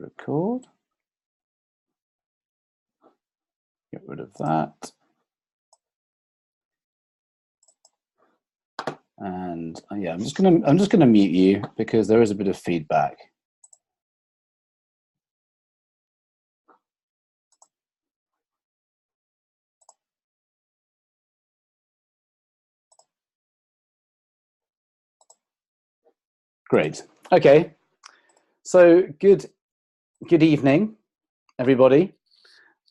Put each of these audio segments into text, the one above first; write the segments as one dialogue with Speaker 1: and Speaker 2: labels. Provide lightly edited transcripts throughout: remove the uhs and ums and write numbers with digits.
Speaker 1: record. Get rid of that. And yeah, I'm just gonna mute you because there is a bit of feedback. Great. Okay. So good evening, everybody,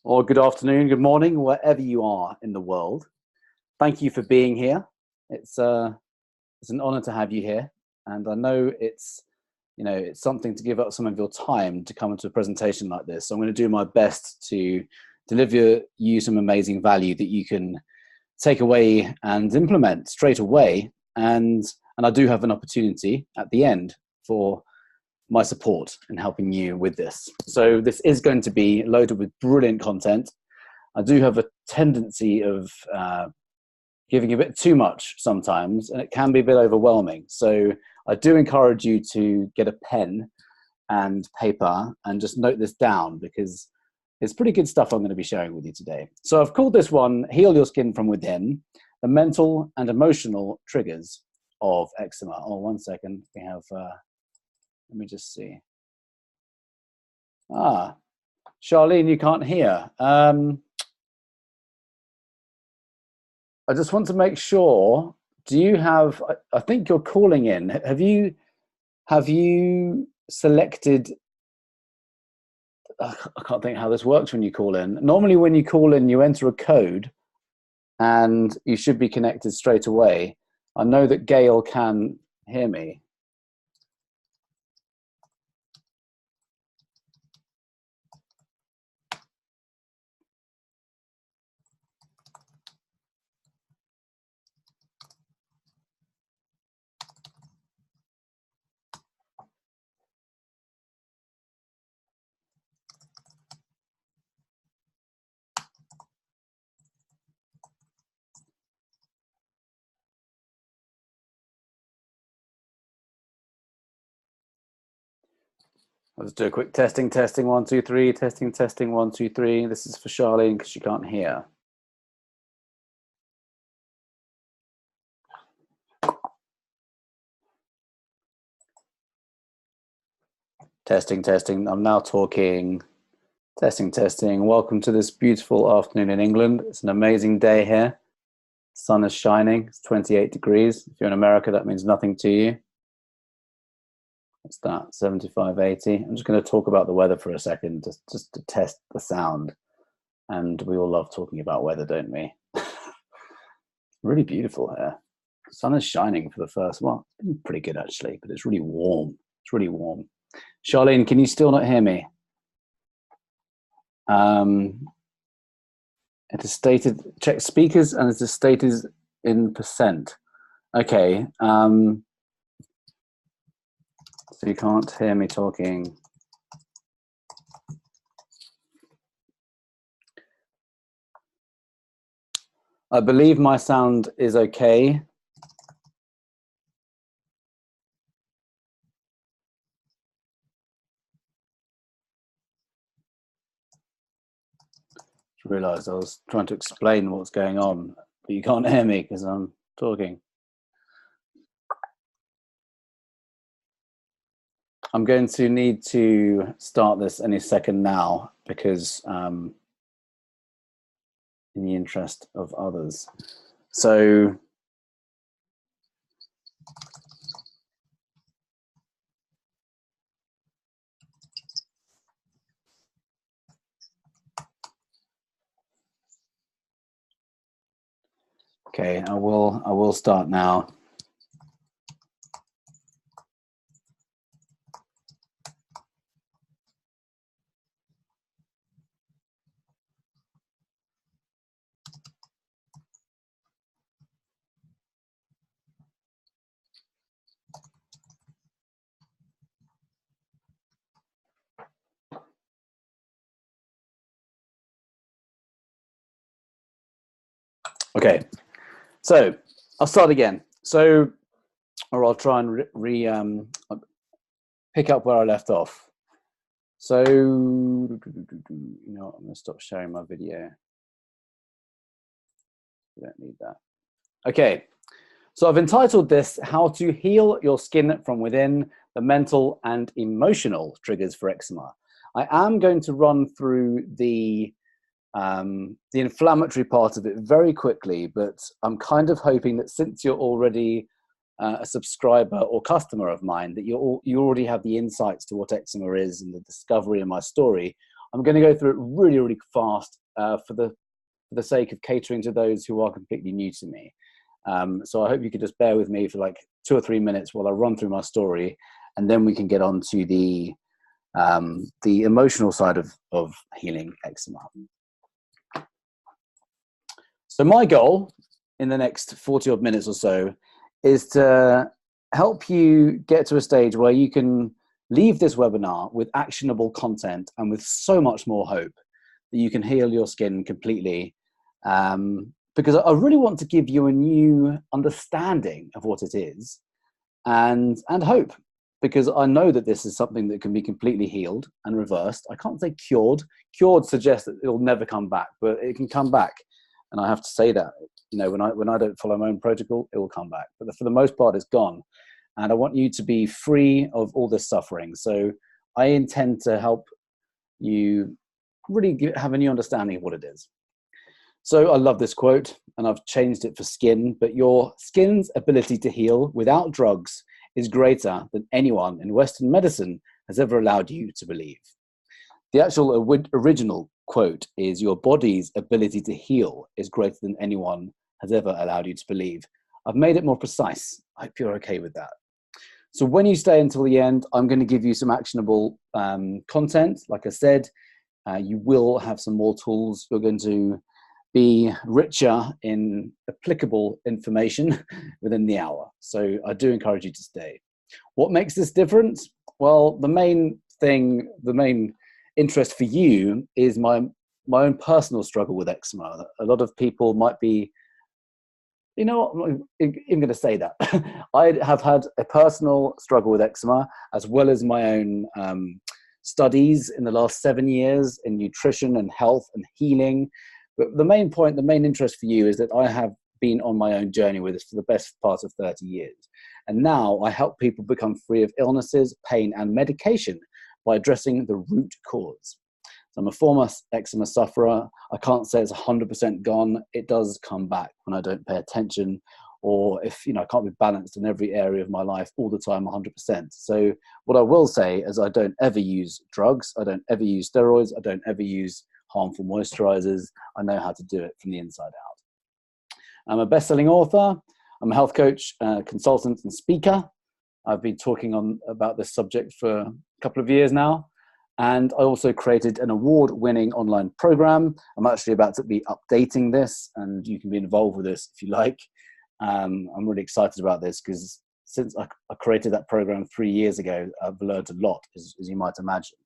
Speaker 1: or good afternoon, good morning, wherever you are in the world. Thank you for being here. It's an honor to have you here, and I know it's something to give up some of your time to come into a presentation like this. So I'm going to do my best to deliver you some amazing value that you can take away and implement straight away. And I do have an opportunity at the end for my support in helping you with this. So this is going to be loaded with brilliant content. I do have a tendency of giving a bit too much sometimes, and it can be a bit overwhelming. So I do encourage you to get a pen and paper and just note this down, because it's pretty good stuff I'm going to be sharing with you today. So I've called this one Heal Your Skin from Within, the mental and emotional triggers of eczema. Oh, 1 second. We have, let me just see. Charlene, you can't hear. I just want to make sure, do you have, I think you're calling in. Have you selected, I can't think how this works when you call in. Normally when you call in, you enter a code and you should be connected straight away. I know that Gail can hear me. Let's do a quick testing, 1, 2, 3, testing, 1, 2, 3. This is for Charlene because she can't hear. Testing. I'm now talking. Testing. Welcome to this beautiful afternoon in England. It's an amazing day here. The sun is shining. It's 28 degrees. If you're in America, that means nothing to you. What's that? 75, 80. I'm just going to talk about the weather for a second, just to test the sound. And we all love talking about weather, don't we? Really beautiful here. The sun is shining for the first one. It's been pretty good actually, but it's really warm. It's really warm. Charlene, can you still not hear me? It is stated, check speakers, and it is stated in percent. Okay. So you can't hear me talking. I believe my sound is okay. I realized I was trying to explain what's going on, but you can't hear me because I'm talking. I'm going to need to start this any second now because in the interest of others. So okay, I will start now. Okay, so I'll start again. So, or I'll try and pick up where I left off. So, you know what, I'm going to stop sharing my video. We don't need that. Okay, so I've entitled this, How to Heal Your Skin from Within, the Mental and Emotional Triggers for Eczema. I am going to run through the inflammatory part of it very quickly, but I'm kind of hoping that since you're already a subscriber or customer of mine, that you already have the insights to what eczema is and the discovery in my story. I'm going to go through it really, really fast for the sake of catering to those who are completely new to me. So I hope you could just bear with me for like 2 or 3 minutes while I run through my story, and then we can get on to the emotional side of healing eczema. So my goal in the next 40 odd minutes or so is to help you get to a stage where you can leave this webinar with actionable content and with so much more hope that you can heal your skin completely. Because I really want to give you a new understanding of what it is and hope, because I know that this is something that can be completely healed and reversed. I can't say cured. Cured suggests that it'll never come back, but it can come back. And I have to say that, you know, when I don't follow my own protocol, it will come back. But for the most part, it's gone. And I want you to be free of all this suffering. So I intend to help you really have a new understanding of what it is. So I love this quote, and I've changed it for skin, but your skin's ability to heal without drugs is greater than anyone in Western medicine has ever allowed you to believe. The actual original quote is, your body's ability to heal is greater than anyone has ever allowed you to believe. I've made it more precise. I hope you're okay with that. So when you stay until the end, I'm going to give you some actionable content. Like I said, you will have some more tools. You're going to be richer in applicable information within the hour. So I do encourage you to stay. What makes this different? Well, the main interest for you is my own personal struggle with eczema. A lot of people might be, you know what, I'm even going to say that. I have had a personal struggle with eczema, as well as my own studies in the last 7 years in nutrition and health and healing. But the main point, the main interest for you is that I have been on my own journey with this for the best part of 30 years. And now I help people become free of illnesses, pain, and medication by addressing the root cause. So I'm a former eczema sufferer. I can't say it's 100% gone. It does come back when I don't pay attention, or if, you know, I can't be balanced in every area of my life all the time 100%. So what I will say is I don't ever use drugs. I don't ever use steroids. I don't ever use harmful moisturizers. I know how to do it from the inside out. I'm a best-selling author. I'm a health coach, consultant, and speaker. I've been talking about this subject for a couple of years now. And I also created an award-winning online program. I'm actually about to be updating this, and you can be involved with this if you like. I'm really excited about this because since I created that program 3 years ago, I've learned a lot, as you might imagine.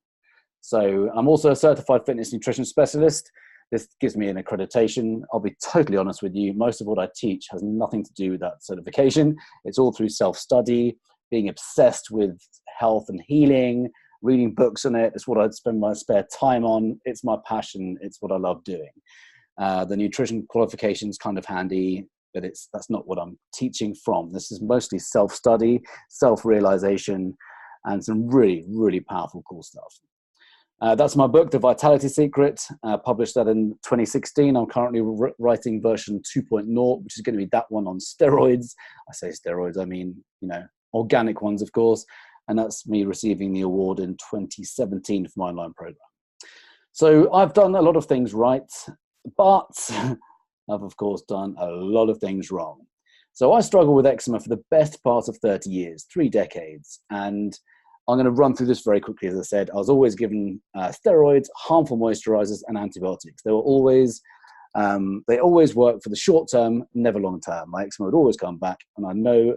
Speaker 1: So I'm also a certified fitness nutrition specialist. This gives me an accreditation. I'll be totally honest with you. Most of what I teach has nothing to do with that certification. It's all through self-study, being obsessed with health and healing, reading books on it. It's what I'd spend my spare time on. It's my passion. It's what I love doing. The nutrition qualification is kind of handy, but that's not what I'm teaching from. This is mostly self-study, self-realization, and some really, really powerful, cool stuff. That's my book, The Vitality Secret, published that in 2016. I'm currently writing version 2.0, which is going to be that one on steroids. I say steroids, I mean, you know, organic ones, of course. And that's me receiving the award in 2017 for my online program. So I've done a lot of things right, but I've, of course, done a lot of things wrong. So I struggled with eczema for the best part of 30 years, 3 decades. And I'm going to run through this very quickly. As I said, I was always given steroids, harmful moisturizers, and antibiotics. They always work for the short term, never long term. My eczema would always come back. And I know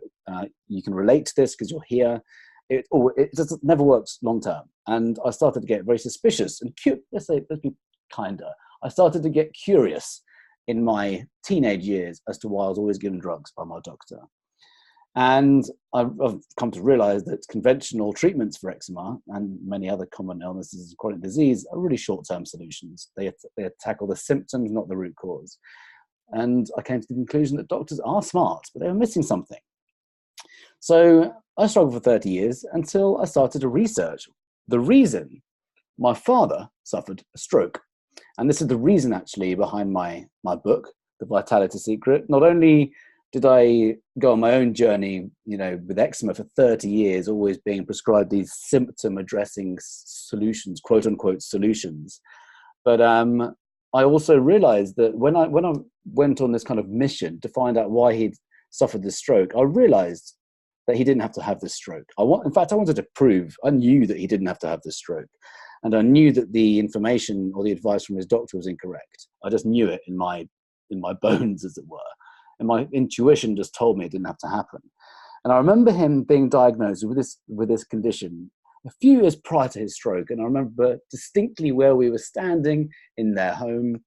Speaker 1: you can relate to this because you're here. It never works long term. And I started to get very suspicious and let's be kinder. I started to get curious in my teenage years as to why I was always given drugs by my doctor. And I've come to realize that conventional treatments for eczema and many other common illnesses and chronic disease are really short-term solutions. They tackle the symptoms, not the root cause. And I came to the conclusion that doctors are smart, but they were missing something. So I struggled for 30 years until I started to research the reason my father suffered a stroke. And this is the reason actually behind my book, The Vitality Secret. Not only did I go on my own journey, with eczema for 30 years, always being prescribed these symptom addressing solutions, quote unquote solutions. But I also realized that when I went on this kind of mission to find out why he'd suffered this stroke, I realized that he didn't have to have this stroke. In fact, I wanted to prove, I knew that he didn't have to have this stroke. And I knew that the information or the advice from his doctor was incorrect. I just knew it in my bones, as it were. And my intuition just told me it didn't have to happen. And I remember him being diagnosed with this condition a few years prior to his stroke. And I remember distinctly where we were standing in their home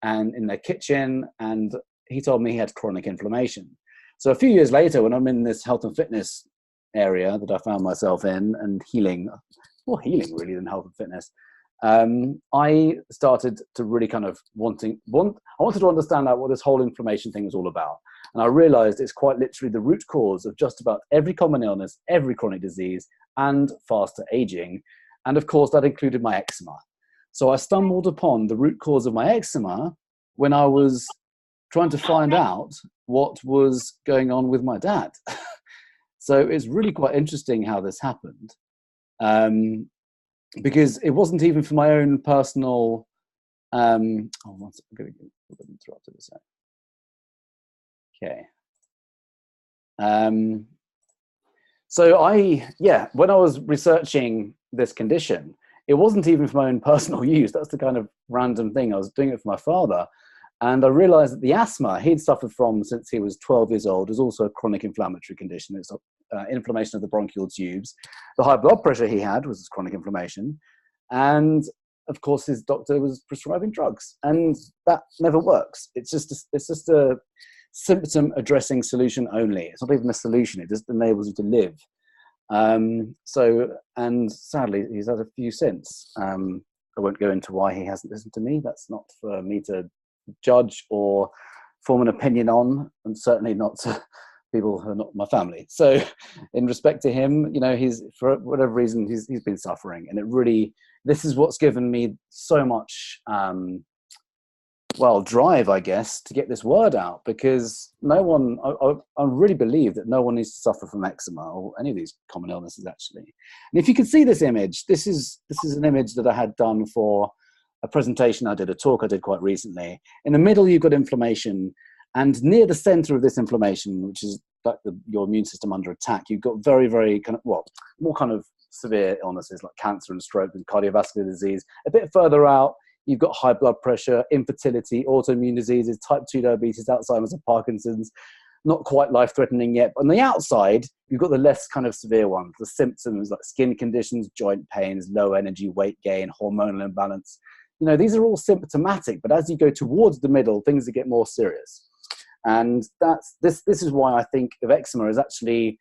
Speaker 1: and in their kitchen. And he told me he had chronic inflammation. So a few years later, when I'm in this health and fitness area that I found myself in, and healing, more healing really than health and fitness, I started to really kind of I wanted to understand out what this whole inflammation thing was all about. And I realized it's quite literally the root cause of just about every common illness, every chronic disease, and faster aging. And of course, that included my eczema. So I stumbled upon the root cause of my eczema when I was trying to find out what was going on with my dad. So it's really quite interesting how this happened. Because it wasn't even for my own personal, I'm going to get interrupted a sec. Okay. So when I was researching this condition, it wasn't even for my own personal use. That's the kind of random thing. I was doing it for my father. And I realized that the asthma he'd suffered from since he was 12 years old is also a chronic inflammatory condition. It's inflammation of the bronchial tubes. The high blood pressure he had was chronic inflammation. And of course, his doctor was prescribing drugs. And that never works. It's just a symptom addressing solution only. It's not even a solution. It just enables you to live. And sadly, he's had a few since. I won't go into why he hasn't listened to me. That's not for me to judge or form an opinion on, and certainly not to people who are not my family. So in respect to him, he's, for whatever reason, he's been suffering. And this is what's given me so much, drive, I guess, to get this word out, because I really believe that no one needs to suffer from eczema or any of these common illnesses, actually. And if you can see this image, this is an image that I had done for a presentation I did, a talk I did quite recently. In the middle, you've got inflammation, and near the center of this inflammation, which is like your immune system under attack, you've got very, very more kind of severe illnesses like cancer and stroke and cardiovascular disease. A bit further out, you've got high blood pressure, infertility, autoimmune diseases, type 2 diabetes, Alzheimer's and Parkinson's. Not quite life-threatening yet. But on the outside, you've got the less kind of severe ones, the symptoms like skin conditions, joint pains, low energy, weight gain, hormonal imbalance. These are all symptomatic, but as you go towards the middle, things get more serious. And this is why I think of eczema as actually,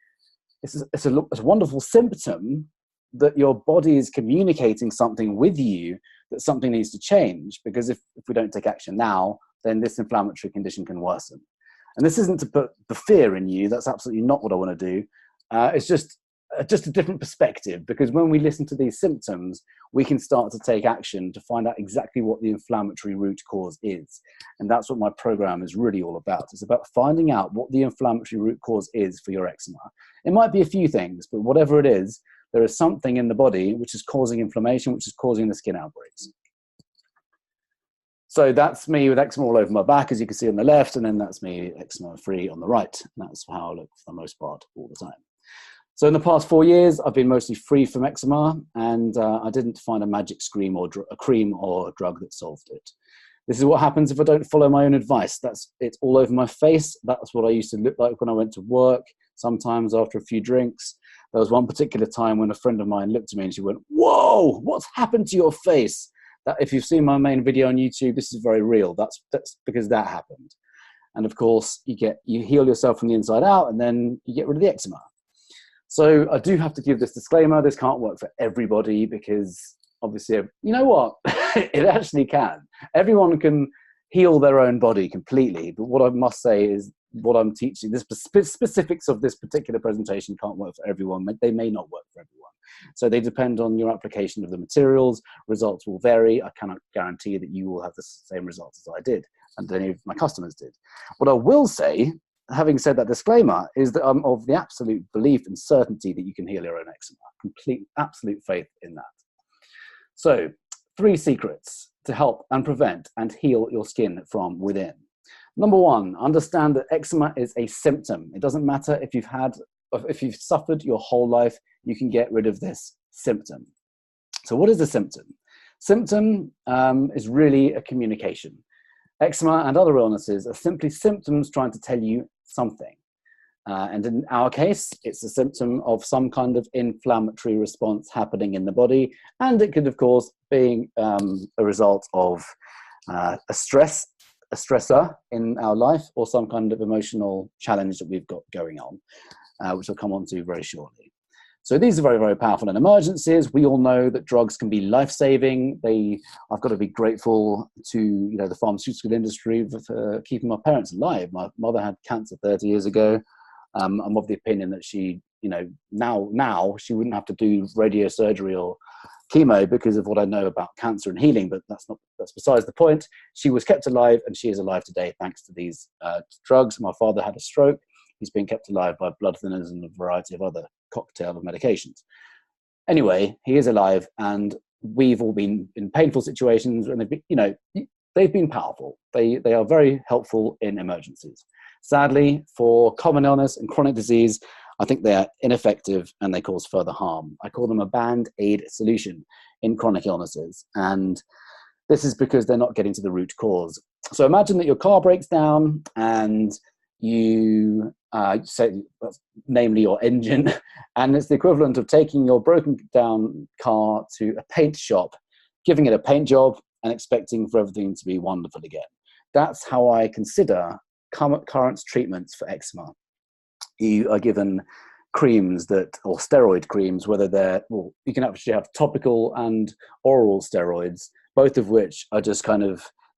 Speaker 1: it's a wonderful symptom that your body is communicating something with you, that something needs to change, because if we don't take action now, then this inflammatory condition can worsen. And this isn't to put the fear in you. That's absolutely not what I want to do. It's just a different perspective, because when we listen to these symptoms, we can start to take action to find out exactly what the inflammatory root cause is. And that's what my program is really all about. It's about finding out what the inflammatory root cause is for your eczema. It might be a few things, but whatever it is, there is something in the body which is causing inflammation, which is causing the skin outbreaks. So that's me with eczema all over my back, as you can see on the left, and then that's me eczema-free on the right. And that's how I look for the most part all the time. So in the past 4 years, I've been mostly free from eczema, and I didn't find a magic cream or a drug that solved it. This is what happens if I don't follow my own advice. It's all over my face. That's what I used to look like when I went to work, sometimes after a few drinks. There was one particular time when a friend of mine looked at me and she went, "Whoa, what's happened to your face?" That, if you've seen my main video on YouTube, this is very real. That's because that happened. And of course, you heal yourself from the inside out, and then you get rid of the eczema. So I do have to give this disclaimer. This can't work for everybody because obviously, you know what? It actually can. Everyone can heal their own body completely. But what I must say is what I'm teaching, the specifics of this particular presentation can't work for everyone. They may not work for everyone. So they depend on your application of the materials. Results will vary. I cannot guarantee that you will have the same results as I did and any of my customers did. What I will say, having said that disclaimer, is that I'm of the absolute belief and certainty that you can heal your own eczema. Complete, absolute faith in that. So 3 secrets to help and prevent and heal your skin from within. Number 1, understand that eczema is a symptom. It doesn't matter if you've suffered your whole life, you can get rid of this symptom. So what is a symptom? Symptom is really a communication. Eczema and other illnesses are simply symptoms trying to tell you something. And in our case, it's a symptom of some kind of inflammatory response happening in the body. And it could, of course, be a result of a stressor in our life, or some kind of emotional challenge that we've got going on, which I'll come on to very shortly. So these are very, very powerful in emergencies. We all know that drugs can be life-saving. I've got to be grateful to the pharmaceutical industry for keeping my parents alive. My mother had cancer 30 years ago. I'm of the opinion that she, now she wouldn't have to do radiosurgery or chemo because of what I know about cancer and healing, but that's besides the point. She was kept alive, and she is alive today thanks to these drugs. My father had a stroke. He's been kept alive by blood thinners and a variety of other cocktail of medications. Anyway, he is alive, and we've all been in painful situations, and they've been powerful. They are very helpful in emergencies. Sadly, for common illness and chronic disease, I think they are ineffective and they cause further harm. I call them a band-aid solution in chronic illnesses, and this is because they're not getting to the root cause. So imagine that your car breaks down and you say, namely your engine, and it's the equivalent of taking your broken down car to a paint shop, giving it a paint job and expecting for everything to be wonderful again. That's how I consider current treatments for eczema. You are given creams or steroid creams, you can actually have topical and oral steroids, both of which are just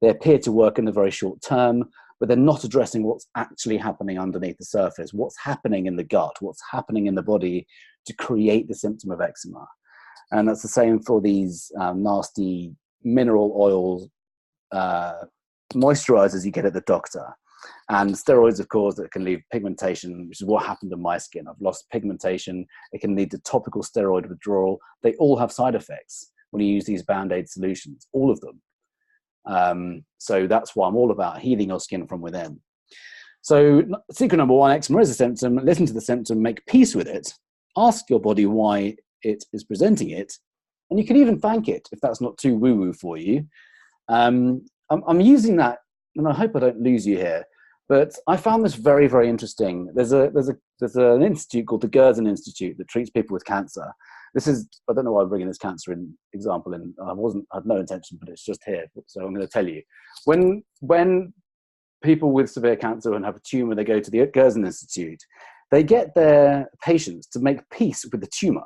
Speaker 1: they appear to work in the very short term, but they're not addressing what's actually happening underneath the surface, what's happening in the gut, what's happening in the body to create the symptom of eczema. And that's the same for these nasty mineral oils, moisturizers you get at the doctor. And steroids, of course, that can leave pigmentation, which is what happened to my skin. I've lost pigmentation. It can lead to topical steroid withdrawal. They all have side effects when you use these band-aid solutions, all of them. So that's why I'm all about healing your skin from within. So secret number 1, eczema is a symptom. Listen to the symptom, make peace with it. Ask your body why it is presenting it. And you can even thank it if that's not too woo-woo for you. I'm using that, and I hope I don't lose you here, but I found this very, very interesting. There's an institute called the Gerson Institute that treats people with cancer. I don't know why I'm bringing this cancer example in. I had no intention, but it's just here. So I'm going to tell you. When people with severe cancer and have a tumor, they go to the Gerson Institute, they get their patients to make peace with the tumor,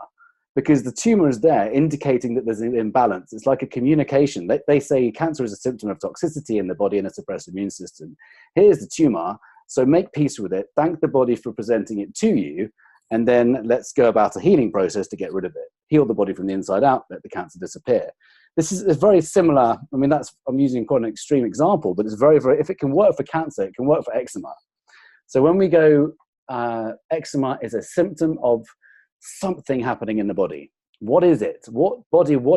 Speaker 1: because the tumor is there indicating that there's an imbalance. It's like a communication. They say cancer is a symptom of toxicity in the body and a suppressed immune system. Here's the tumor, so make peace with it. Thank the body for presenting it to you, and then let's go about a healing process to get rid of it. Heal the body from the inside out, let the cancer disappear. This is very similar. I mean, I'm using quite an extreme example, but it's very, very, if it can work for cancer, it can work for eczema. So when we go, eczema is a symptom of something happening in the body. What is it? What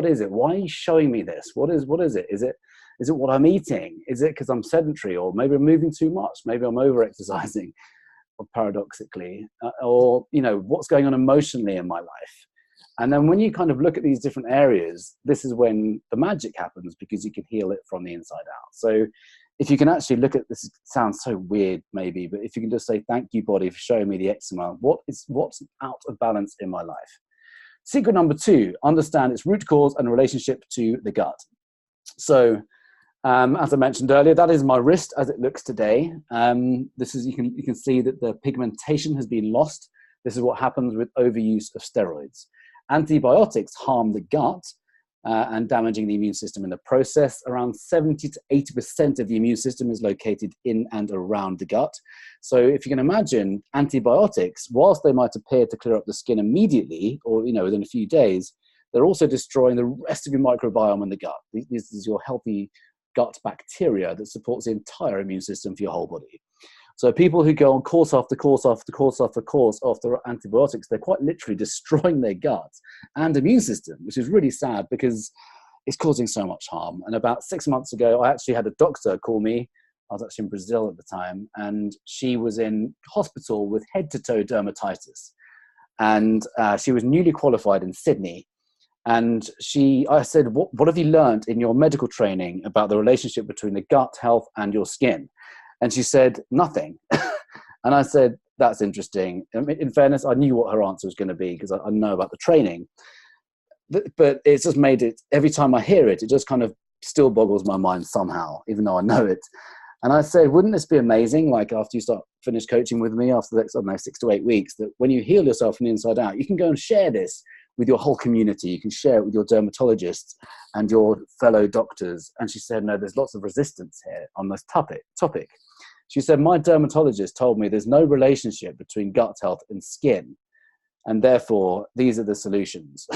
Speaker 1: is it? Why are you showing me this? What is it? Is it what I'm eating? Is it because I'm sedentary, or maybe I'm moving too much? Maybe I'm over exercising, or paradoxically, or what's going on emotionally in my life? And then when you kind of look at these different areas, this is when the magic happens, because you can heal it from the inside out. So if you can actually look at this, sounds so weird maybe, but if you can just say, thank you, body, for showing me the eczema, what's out of balance in my life? Secret number 2, understand its root cause and relationship to the gut. So As I mentioned earlier, that is my wrist as it looks today. This is, you can see that the pigmentation has been lost. This is what happens with overuse of steroids. Antibiotics harm the gut and damaging the immune system in the process. Around 70 to 80% of the immune system is located in and around the gut. So if you can imagine, antibiotics, whilst they might appear to clear up the skin immediately or within a few days, they're also destroying the rest of your microbiome in the gut. This is your healthy gut bacteria that supports the entire immune system for your whole body. So people who go on course after course after course after course after antibiotics, they're quite literally destroying their gut and immune system, which is really sad because it's causing so much harm. And about 6 months ago, I actually had a doctor call me. I was actually in Brazil at the time, and she was in hospital with head-to-toe dermatitis. And she was newly qualified in Sydney. And I said, what have you learned in your medical training about the relationship between the gut health and your skin? And she said, nothing. And I said, that's interesting. I mean, in fairness, I knew what her answer was going to be because I know about the training. But it's just made it, every time I hear it, it just kind of still boggles my mind somehow, even though I know it. And I said, wouldn't this be amazing? Like after you finish coaching with me after the next 6 to 8 weeks, that when you heal yourself from the inside out, you can go and share this with your whole community. You can share it with your dermatologists and your fellow doctors. And she said, no, there's lots of resistance here on this topic. She said, my dermatologist told me there's no relationship between gut health and skin. And therefore, these are the solutions.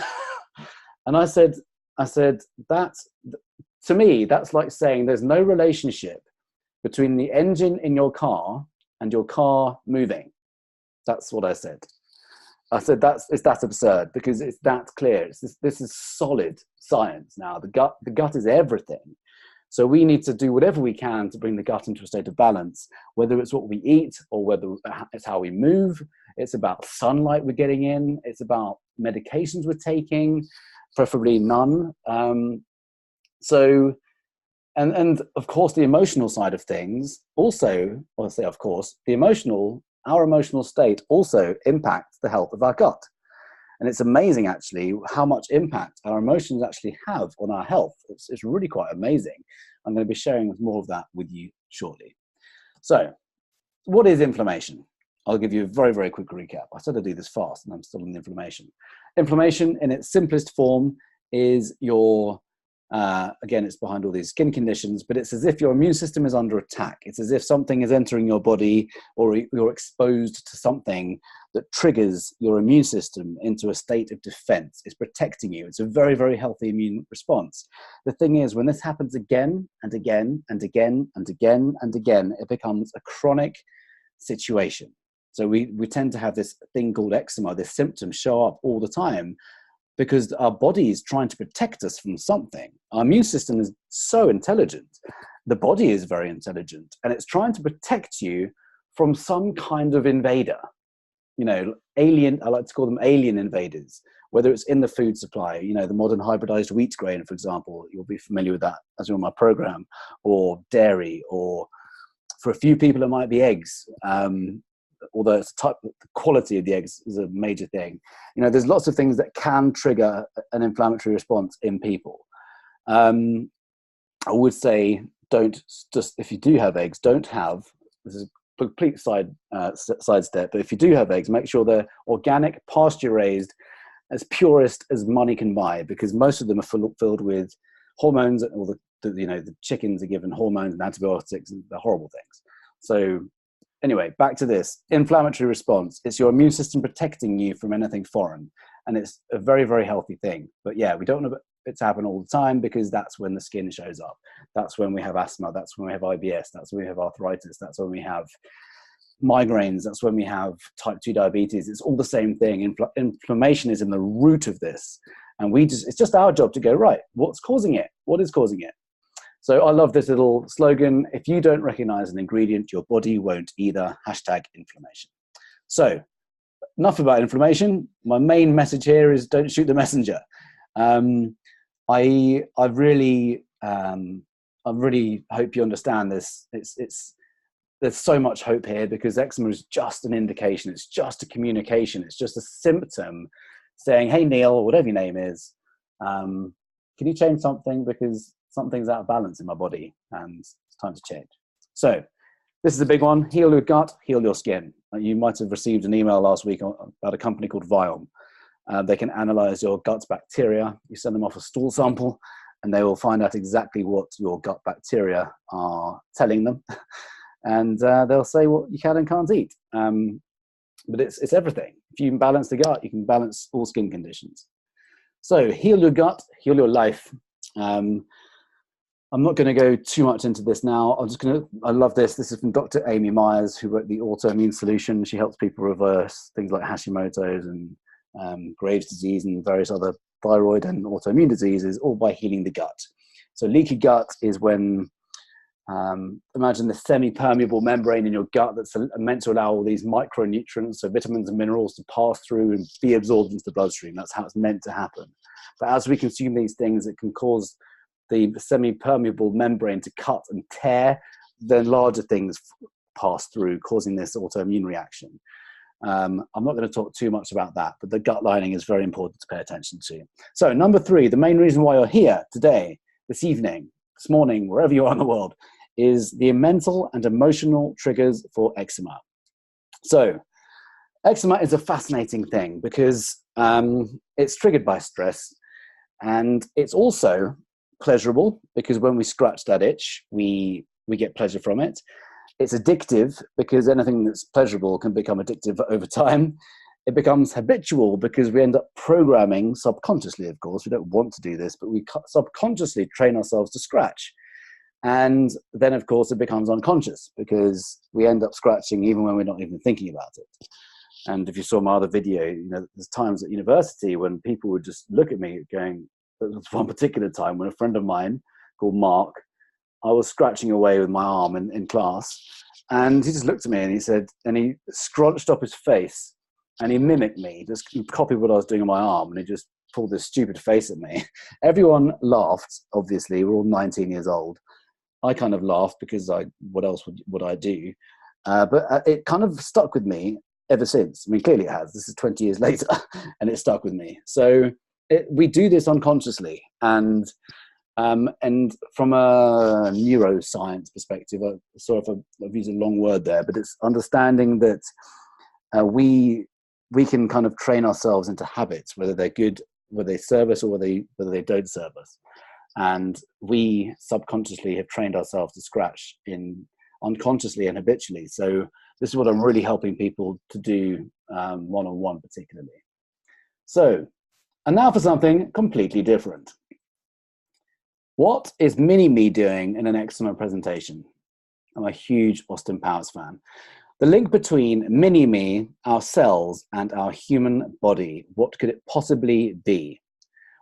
Speaker 1: And I said, to me, that's like saying there's no relationship between the engine in your car and your car moving. That's what I said. I said, that's absurd because it's that clear. This is solid science now. The gut is everything. So we need to do whatever we can to bring the gut into a state of balance, whether it's what we eat or whether it's how we move. It's about sunlight we're getting in. It's about medications we're taking, preferably none. And of course, the emotional side of things also, I'll say of course, our emotional state also impacts the health of our gut. And it's amazing, actually, how much impact our emotions actually have on our health. It's really quite amazing. I'm going to be sharing more of that with you shortly. So what is inflammation? I'll give you a very, very quick recap. I said I'd do this fast, and I'm still on the inflammation. Inflammation, in its simplest form, is again, it's behind all these skin conditions, but it's as if your immune system is under attack. It's as if something is entering your body or you're exposed to something that triggers your immune system into a state of defense. It's protecting you. It's a very, very healthy immune response. The thing is, when this happens again and again and again and again and again, it becomes a chronic situation. So we tend to have this thing called eczema, this symptom show up all the time, because our body is trying to protect us from something. Our immune system is so intelligent. The body is very intelligent, and it's trying to protect you from some kind of invader. Alien, I like to call them alien invaders, whether it's in the food supply, the modern hybridized wheat grain, for example, you'll be familiar with that as you're on my program, or dairy, or for a few people, it might be eggs. Although the quality of the eggs is a major thing. There's lots of things that can trigger an inflammatory response in people. I would say if you do have eggs, this is a complete sidestep, but if you do have eggs, make sure they're organic, pasture raised, as purest as money can buy, because most of them are filled with hormones, or the chickens are given hormones and antibiotics, and they're horrible things. So anyway, back to this. Inflammatory response. It's your immune system protecting you from anything foreign. And it's a very, very healthy thing. But yeah, we don't want it to happen all the time, because that's when the skin shows up. That's when we have asthma. That's when we have IBS. That's when we have arthritis. That's when we have migraines. That's when we have type 2 diabetes. It's all the same thing. Inflammation is in the root of this. And it's just our job to go, right, what's causing it? What is causing it? So I love this little slogan: if you don't recognize an ingredient, your body won't either. #inflammation. So enough about inflammation. My main message here is don't shoot the messenger. I really hope you understand this. There's so much hope here, because eczema is just an indication. It's just a communication. It's just a symptom saying, hey, Neil, or whatever your name is, can you change something, because something's out of balance in my body and it's time to change. So this is a big one. Heal your gut, heal your skin. You might have received an email last week about a company called Viome. They can analyze your gut bacteria. You send them off a stool sample and they will find out exactly what your gut bacteria are telling them. And they'll say what you can and can't eat. But it's everything. If you can balance the gut, you can balance all skin conditions. So heal your gut, heal your life. I'm not going to go too much into this now. I love this. This is from Dr. Amy Myers, who wrote the Autoimmune Solution. She helps people reverse things like Hashimoto's and Graves' disease and various other thyroid and autoimmune diseases, all by healing the gut. So leaky gut is when, imagine the semi-permeable membrane in your gut that's meant to allow all these micronutrients, so vitamins and minerals, to pass through and be absorbed into the bloodstream. That's how it's meant to happen. But as we consume these things, it can cause the semi-permeable membrane to cut and tear, then larger things pass through, causing this autoimmune reaction. I'm not going to talk too much about that, but the gut lining is very important to pay attention to. So number 3, the main reason why you're here today, this evening, this morning, wherever you are in the world, is the mental and emotional triggers for eczema. So eczema is a fascinating thing because it's triggered by stress, and it's also pleasurable because when we scratch that itch, we get pleasure from it. It's addictive because anything that's pleasurable can become addictive over time. It becomes habitual because we end up programming subconsciously, of course. We don't want to do this, but we subconsciously train ourselves to scratch. And then, of course, it becomes unconscious because we end up scratching even when we're not even thinking about it. And if you saw my other video, you know, there's times at university when people would just look at me going, there was one particular time when a friend of mine called Mark, I was scratching away with my arm in class, and he just looked at me and he said, and he scrunched up his face and he mimicked me, just copied what I was doing on my arm, and he just pulled this stupid face at me. Everyone laughed, obviously, we're all 19 years old. I kind of laughed because what else would I do? But it kind of stuck with me ever since. I mean, clearly it has. This is 20 years later, and it stuck with me. So we do this unconsciously, and from a neuroscience perspective, sorry if I've used a long word there, but it's understanding that we can kind of train ourselves into habits, whether they're good, whether they serve us, or whether they don't serve us. And we subconsciously have trained ourselves to scratch unconsciously and habitually. So this is what I'm really helping people to do one-on-one particularly. So, and now for something completely different. What is Mini-Me doing in an eczema presentation? I'm a huge Austin Powers fan. The link between Mini-Me, our cells, and our human body, what could it possibly be?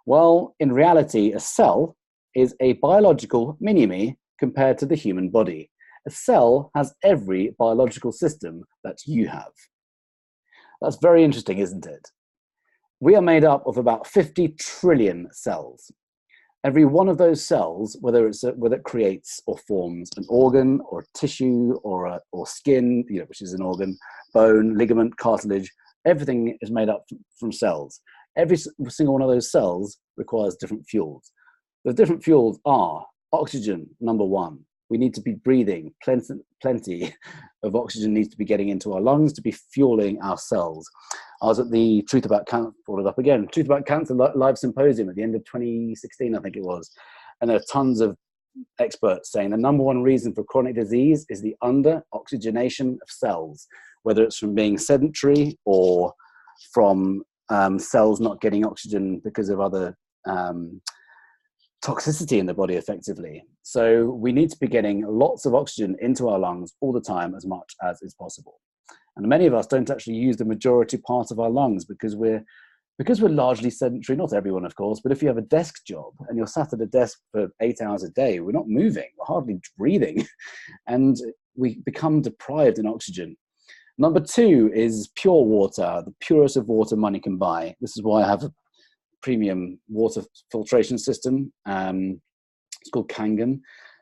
Speaker 1: Well, in reality, a cell is a biological mini-me compared to the human body. A cell has every biological system that you have. That's very interesting, isn't it? We are made up of about 50 trillion cells. Every one of those cells, whether it creates or forms an organ or tissue or skin, which is an organ, bone, ligament, cartilage, everything is made up from cells. Every single one of those cells requires different fuels. The different fuels are oxygen, number 1. We need to be breathing. Plenty of oxygen needs to be getting into our lungs to be fueling our cells. I was at the Truth About Cancer Live Symposium at the end of 2016, I think it was. And there are tons of experts saying the number 1 reason for chronic disease is the under-oxygenation of cells, whether it's from being sedentary or from cells not getting oxygen because of other toxicity in the body effectively. So we need to be getting lots of oxygen into our lungs all the time, as much as is possible. And many of us don't actually use the majority part of our lungs because we're largely sedentary, not everyone of course, but if you have a desk job and you're sat at a desk for 8 hours a day, we're not moving, we're hardly breathing, and we become deprived in oxygen. Number 2 is pure water, the purest of water money can buy. This is why I have a premium water filtration system. It's called Kangen,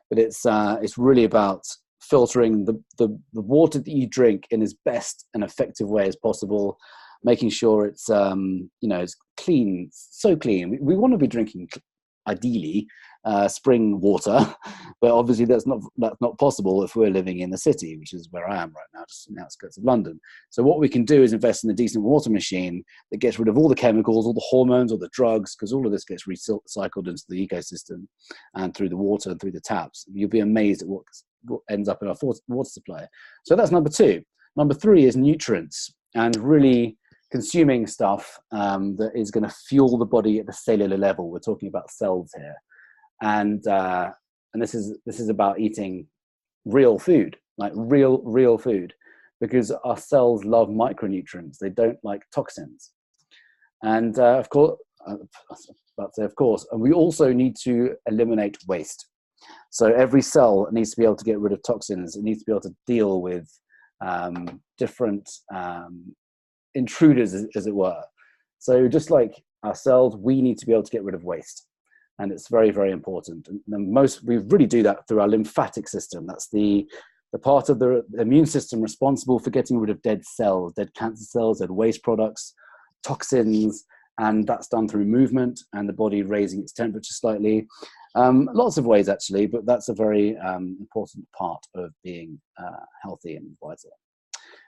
Speaker 1: but it's really about filtering the water that you drink in as best and effective way as possible, making sure it's it's clean, so clean. We want to be drinking ideally spring water, but obviously that's not possible if we're living in the city, which is where I am right now, just on the outskirts of London. So what we can do is invest in a decent water machine that gets rid of all the chemicals, all the hormones, all the drugs, because all of this gets recycled into the ecosystem and through the water and through the taps. You'll be amazed at what ends up in our water supply. So that's number 2. Number 3 is nutrients, and really consuming stuff that is going to fuel the body at the cellular level. We're talking about cells here, and this is about eating real food, like real food, because our cells love micronutrients. They don't like toxins, and of course, and we also need to eliminate waste. So every cell needs to be able to get rid of toxins. It needs to be able to deal with different intruders, as it were. So just like our cells, we need to be able to get rid of waste, and it's very, very important. And we really do that through our lymphatic system. That's the part of the immune system responsible for getting rid of dead cells, dead cancer cells, dead waste products, toxins, and that's done through movement and the body raising its temperature slightly. Lots of ways actually, but that's a very important part of being healthy and vital.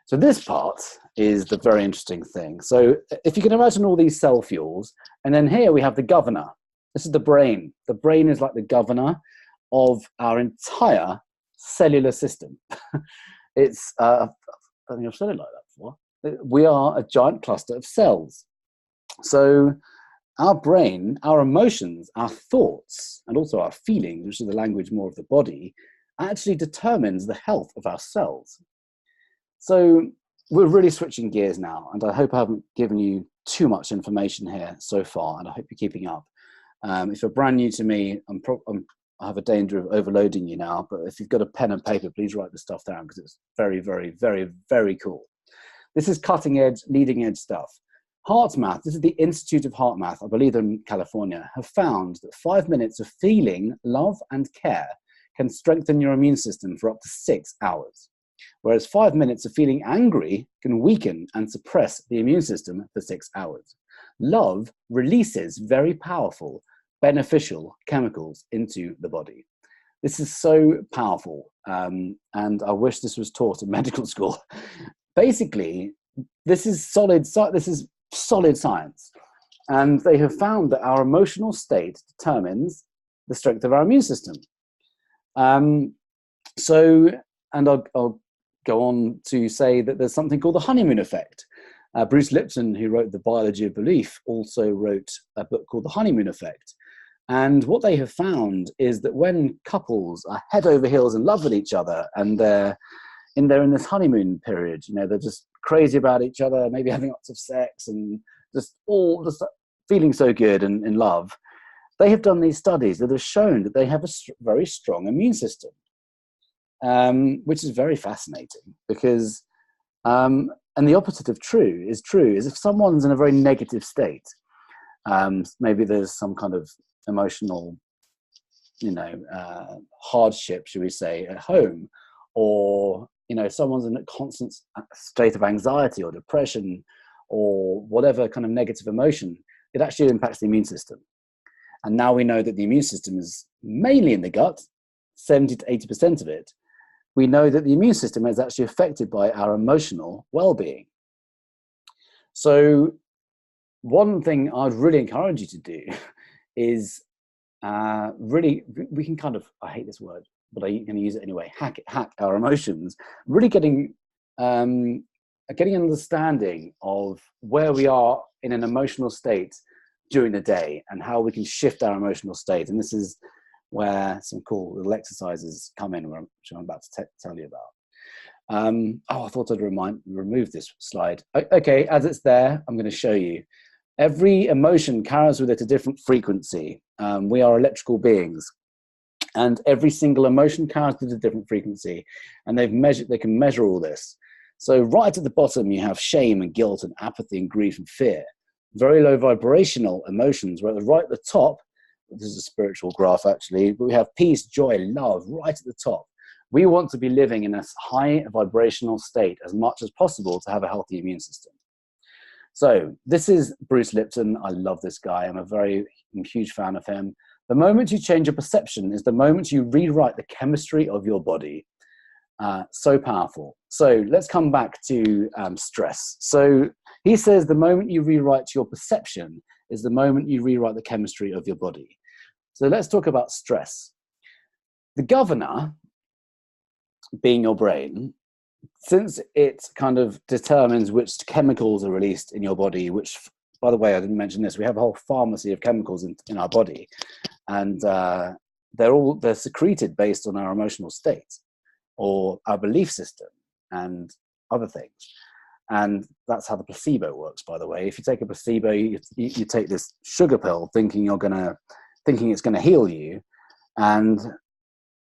Speaker 1: So this part is the very interesting thing. So if you can imagine all these cell fuels, and then here we have the governor. This is the brain. The brain is like the governor of our entire cellular system. It's, I don't think I've said it like that before. We are a giant cluster of cells. So our brain, our emotions, our thoughts, and also our feelings, which is the language more of the body, actually determines the health of our cells. So we're really switching gears now, and I hope I haven't given you too much information here so far, and I hope you're keeping up. If you're brand new to me, I have a danger of overloading you now, but if you've got a pen and paper, please write the stuff down, because it's very, very, very, very cool. This is cutting edge, leading edge stuff. HeartMath, this is the Institute of HeartMath, I believe in California, have found that 5 minutes of feeling love and care can strengthen your immune system for up to 6 hours. Whereas 5 minutes of feeling angry can weaken and suppress the immune system for 6 hours. Love releases very powerful, beneficial chemicals into the body. This is so powerful, and I wish this was taught in medical school. Basically, this is solid science, and they have found that our emotional state determines the strength of our immune system. And I'll go on to say that there's something called the honeymoon effect. Bruce Lipton, who wrote The Biology of Belief, also wrote a book called The Honeymoon Effect. And what they have found is that when couples are head over heels in love with each other, and they're in this honeymoon period, they're just crazy about each other, maybe having lots of sex and just feeling so good and in love, they have done these studies that have shown that they have a very strong immune system, which is very fascinating, because and the opposite of true is if someone's in a very negative state, maybe there's some kind of emotional hardship, should we say, at home, or someone's in a constant state of anxiety or depression or whatever kind of negative emotion, it actually impacts the immune system. And now we know that the immune system is mainly in the gut, 70 to 80% of it. We know that the immune system is actually affected by our emotional well-being. So one thing I'd really encourage you to do is we can kind of, I hate this word, but I'm going to use it anyway, hack our emotions, really getting an understanding of where we are in an emotional state during the day and how we can shift our emotional state. And this is where some cool little exercises come in, which I'm about to tell you about. I thought I'd remove this slide. Okay, as it's there, I'm going to show you. Every emotion carries with it a different frequency. We are electrical beings, and every single emotion carries with a different frequency, and they can measure all this. So right at the bottom, you have shame and guilt and apathy and grief and fear. Very low vibrational emotions. Right at the top, this is a spiritual graph actually, but we have peace, joy, love right at the top. We want to be living in a high vibrational state as much as possible to have a healthy immune system. So this is Bruce Lipton. I love this guy. I'm a huge fan of him. The moment you change your perception is the moment you rewrite the chemistry of your body. So powerful. So let's come back to stress. So he says the moment you rewrite your perception is the moment you rewrite the chemistry of your body. So let's talk about stress. The governor, being your brain, since it kind of determines which chemicals are released in your body, which, by the way, I didn't mention this, we have a whole pharmacy of chemicals in our body, and they're secreted based on our emotional state or our belief system and other things. And that's how the placebo works, by the way. If you take a placebo, you take this sugar pill thinking it's gonna heal you, and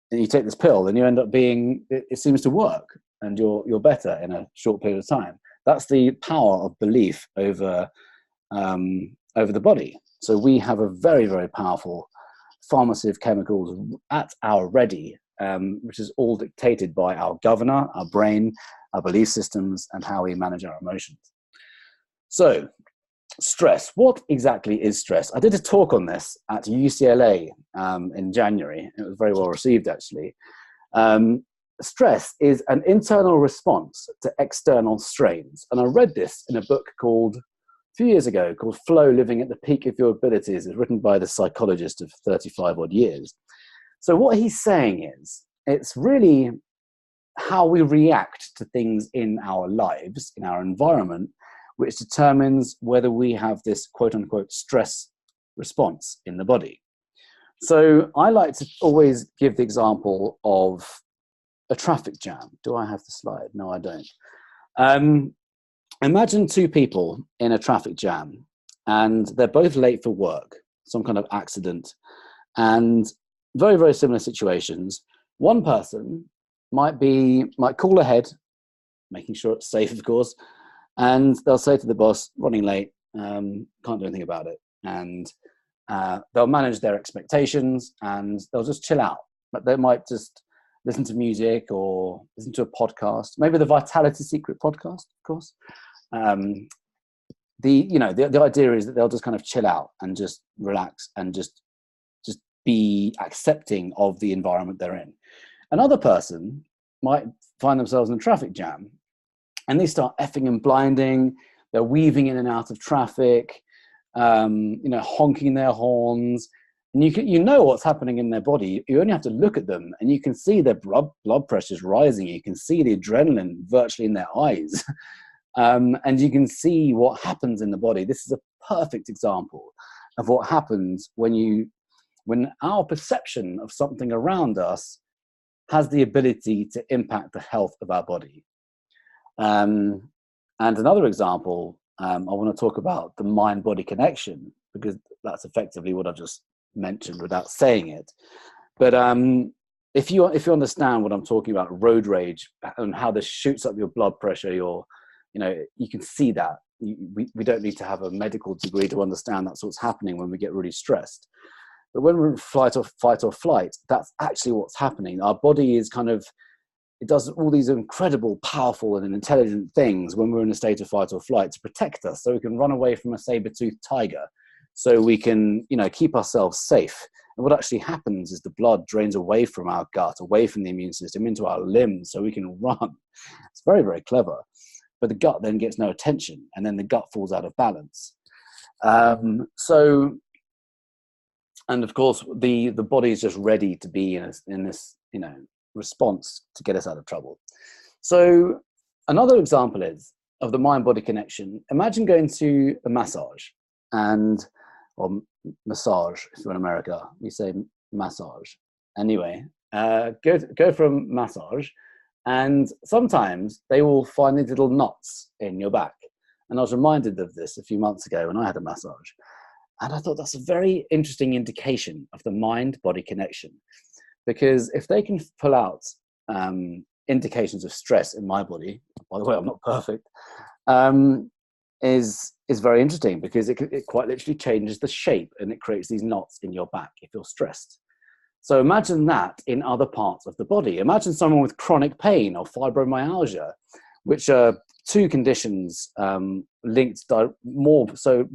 Speaker 1: you take this pill and you end up it seems to work, and you're better in a short period of time. That's the power of belief over the body. So we have a very, very powerful pharmacy of chemicals at our ready, which is all dictated by our governor, our brain, our belief systems, and how we manage our emotions. So, stress. What exactly is stress? I did a talk on this at UCLA in January. It was very well received, actually. Stress is an internal response to external strains. And I read this in a book a few years ago called Flow, Living at the Peak of Your Abilities. It's written by the psychologist of 35 odd years. So what he's saying is, it's really how we react to things in our lives, in our environment, which determines whether we have this quote unquote stress response in the body. So I like to always give the example of a traffic jam. Do I have the slide? No, I don't. Imagine two people in a traffic jam, and they're both late for work, some kind of accident, and very, very similar situations. One person might call ahead, making sure it's safe, of course, and they'll say to the boss, running late, can't do anything about it. And they'll manage their expectations, and they'll just chill out. But they might just listen to music or listen to a podcast, maybe the Vitality Secret podcast, of course. The idea is that they'll just kind of chill out and just relax and just be accepting of the environment they're in. Another person might find themselves in a traffic jam, and they start effing and blinding. They're weaving in and out of traffic, honking their horns. And you know what's happening in their body. You only have to look at them, and you can see their blood pressures rising. You can see the adrenaline virtually in their eyes. And you can see what happens in the body. This is a perfect example of what happens when our perception of something around us has the ability to impact the health of our body. And another example, I want to talk about the mind-body connection, because that's effectively what I've just mentioned without saying it. But if you understand what I'm talking about, road rage, and how this shoots up your blood pressure, you can see that. We don't need to have a medical degree to understand that's what's happening when we get really stressed. But when we're in fight or flight, that's actually what's happening. Our body is it does all these incredible, powerful and intelligent things when we're in a state of fight or flight to protect us, so we can run away from a saber-toothed tiger, so we can, keep ourselves safe. And what actually happens is the blood drains away from our gut, away from the immune system, into our limbs, so we can run. It's very, very clever. But the gut then gets no attention, and then the gut falls out of balance. And of course, the body is just ready to be in this response to get us out of trouble. So another example is of the mind-body connection. Imagine going to a massage, or massage if you're in America. We say massage. Anyway, go from massage, and sometimes they will find these little knots in your back. And I was reminded of this a few months ago when I had a massage. And I thought that's a very interesting indication of the mind-body connection. Because if they can pull out indications of stress in my body, by the way, I'm not perfect, is very interesting, because it quite literally changes the shape, and it creates these knots in your back if you're stressed. So imagine that in other parts of the body. Imagine someone with chronic pain or fibromyalgia, which are two conditions linked more so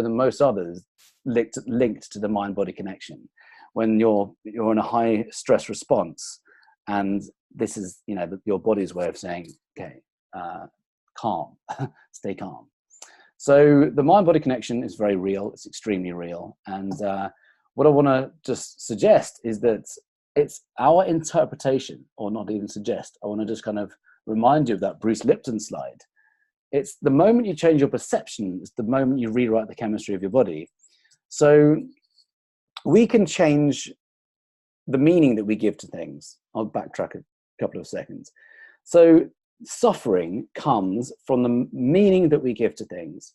Speaker 1: than most others linked to the mind-body connection. When you're in a high stress response, and this is, you know, your body's way of saying, okay, calm, stay calm. So the mind-body connection is very real. It's extremely real. And what I want to just suggest is that it's our interpretation, or not even suggest. I want to just kind of remind you of that Bruce Lipton slide. It's the moment you change your perception, it's the moment you rewrite the chemistry of your body. So we can change the meaning that we give to things. I'll backtrack a couple of seconds. So suffering comes from the meaning that we give to things.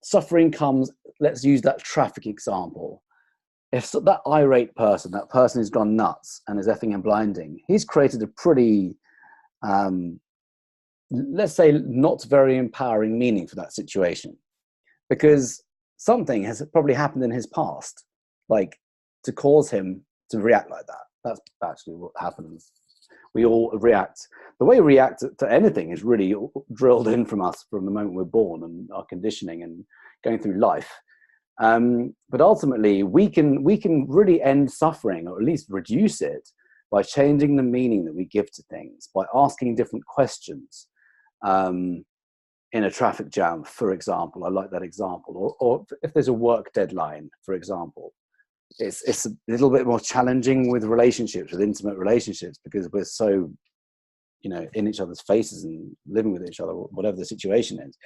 Speaker 1: Suffering comes, let's use that traffic example. If that irate person, that person who's gone nuts and is effing and blinding, he's created a pretty, let's say, not very empowering meaning for that situation, because something has probably happened in his past, like to cause him to react like that. That's actually what happens. We all react. The way we react to anything is really drilled in from us from the moment we're born, and our conditioning and going through life. But ultimately, we can really end suffering, or at least reduce it, by changing the meaning that we give to things, by asking different questions. In a traffic jam, for example, I like that example. Or if there's a work deadline, for example, it's a little bit more challenging with relationships, with intimate relationships, because we're so, you know, in each other's faces and living with each other, whatever the situation is.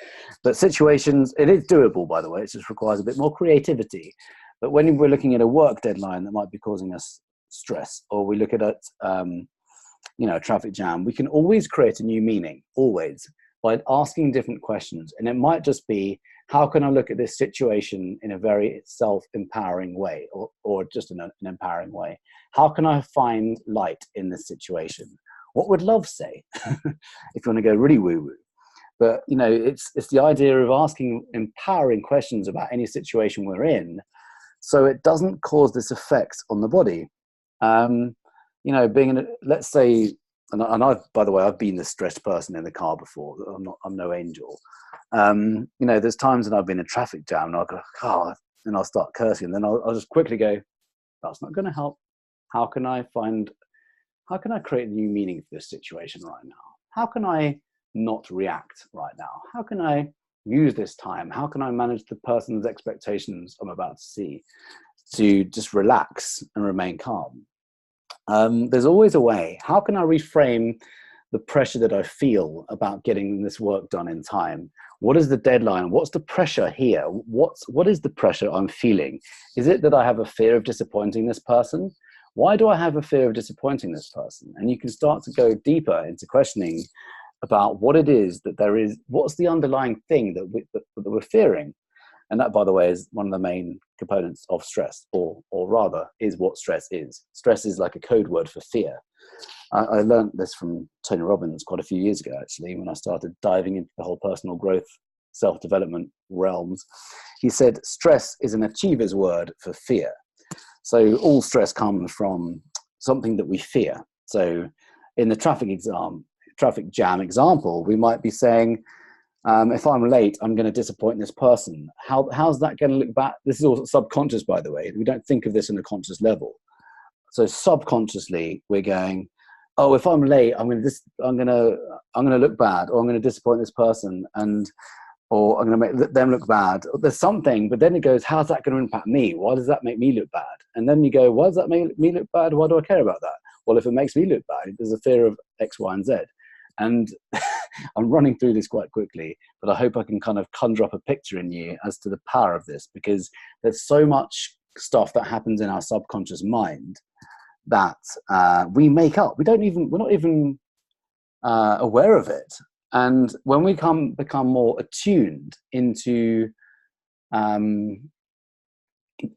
Speaker 1: But situations, it is doable, by the way. It just requires a bit more creativity. But when we're looking at a work deadline that might be causing us stress, or we look at you know, a traffic jam, we can always create a new meaning, always, by asking different questions. And it might just be, how can I look at this situation in a very self-empowering way, or just in an empowering way? How can I find light in this situation? What would love say? If you want to go really woo-woo. But, you know, it's the idea of asking empowering questions about any situation we're in, so it doesn't cause this effect on the body. You know, being in let's say, and I've, by the way, I've been the stressed person in the car before. I'm no angel. You know, there's times when I've been in a traffic jam and I'll go, oh, and I'll start cursing. And then I'll just quickly go, that's not going to help. How can I create a new meaning for this situation right now? How can I not react right now? How can I use this time? How can I manage the person's expectations I'm about to see to just relax and remain calm? There's always a way. How can I reframe the pressure that I feel about getting this work done in time? What is the deadline? What's the pressure here? What is the pressure I'm feeling? Is it that I have a fear of disappointing this person? Why do I have a fear of disappointing this person? And you can start to go deeper into questioning about what it is that there is, what's the underlying thing that we're fearing? And that, by the way, is one of the main components of stress, or rather, is what stress is. Stress is like a code word for fear. I learned this from Tony Robbins quite a few years ago, actually, when I started diving into the whole personal growth, self-development realms. He said, stress is an achiever's word for fear. So all stress comes from something that we fear. So in the traffic jam example, we might be saying, if I'm late, I'm going to disappoint this person. How's that going to look back? This is all subconscious, by the way. We don't think of this on a conscious level. So subconsciously, we're going, oh, if I'm late, I'm going to look bad, or I'm going to disappoint this person, or I'm going to make them look bad. There's something, but then it goes, how's that going to impact me? Why does that make me look bad? And then you go, why does that make me look bad? Why do I care about that? Well, if it makes me look bad, there's a fear of X, Y, and Z. And I'm running through this quite quickly, but I hope I can kind of conjure up a picture in you as to the power of this, because there's so much stuff that happens in our subconscious mind that we make up. We're not even aware of it. And when we become more attuned into,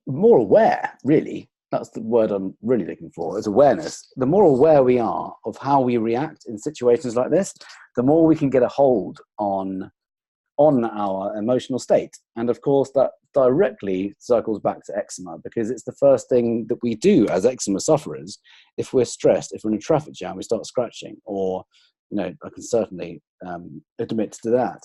Speaker 1: more aware, really, that's the word I'm really looking for, is awareness. The more aware we are of how we react in situations like this, the more we can get a hold on our emotional state. And of course, that directly circles back to eczema, because it's the first thing that we do as eczema sufferers. If we're stressed, if we're in a traffic jam, we start scratching, or, you know, I can certainly admit to that.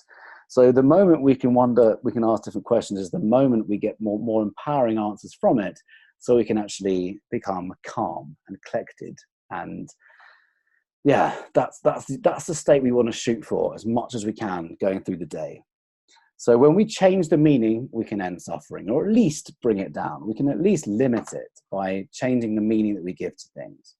Speaker 1: So the moment we can wonder, we can ask different questions, is the moment we get more empowering answers from it, so we can actually become calm and collected. And yeah, that's the state we want to shoot for as much as we can going through the day. So when we change the meaning, we can end suffering, or at least bring it down. We can at least limit it by changing the meaning that we give to things.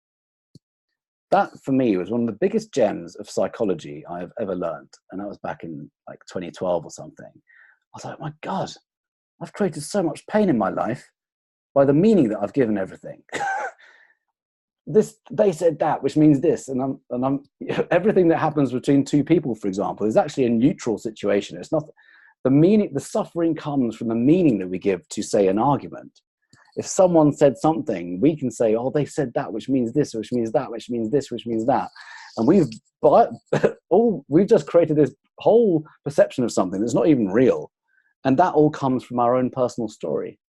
Speaker 1: That, for me, was one of the biggest gems of psychology I have ever learned. And that was back in like 2012 or something. I was like, my God, I've created so much pain in my life by the meaning that I've given everything. They said that, which means this, and I'm everything that happens between two people, for example, is actually a neutral situation. It's not the meaning. The suffering comes from the meaning that we give to, say, an argument. If someone said something, we can say, oh, they said that, which means this, which means that, which means this, which means that. And we've just created this whole perception of something that's not even real. And that all comes from our own personal story.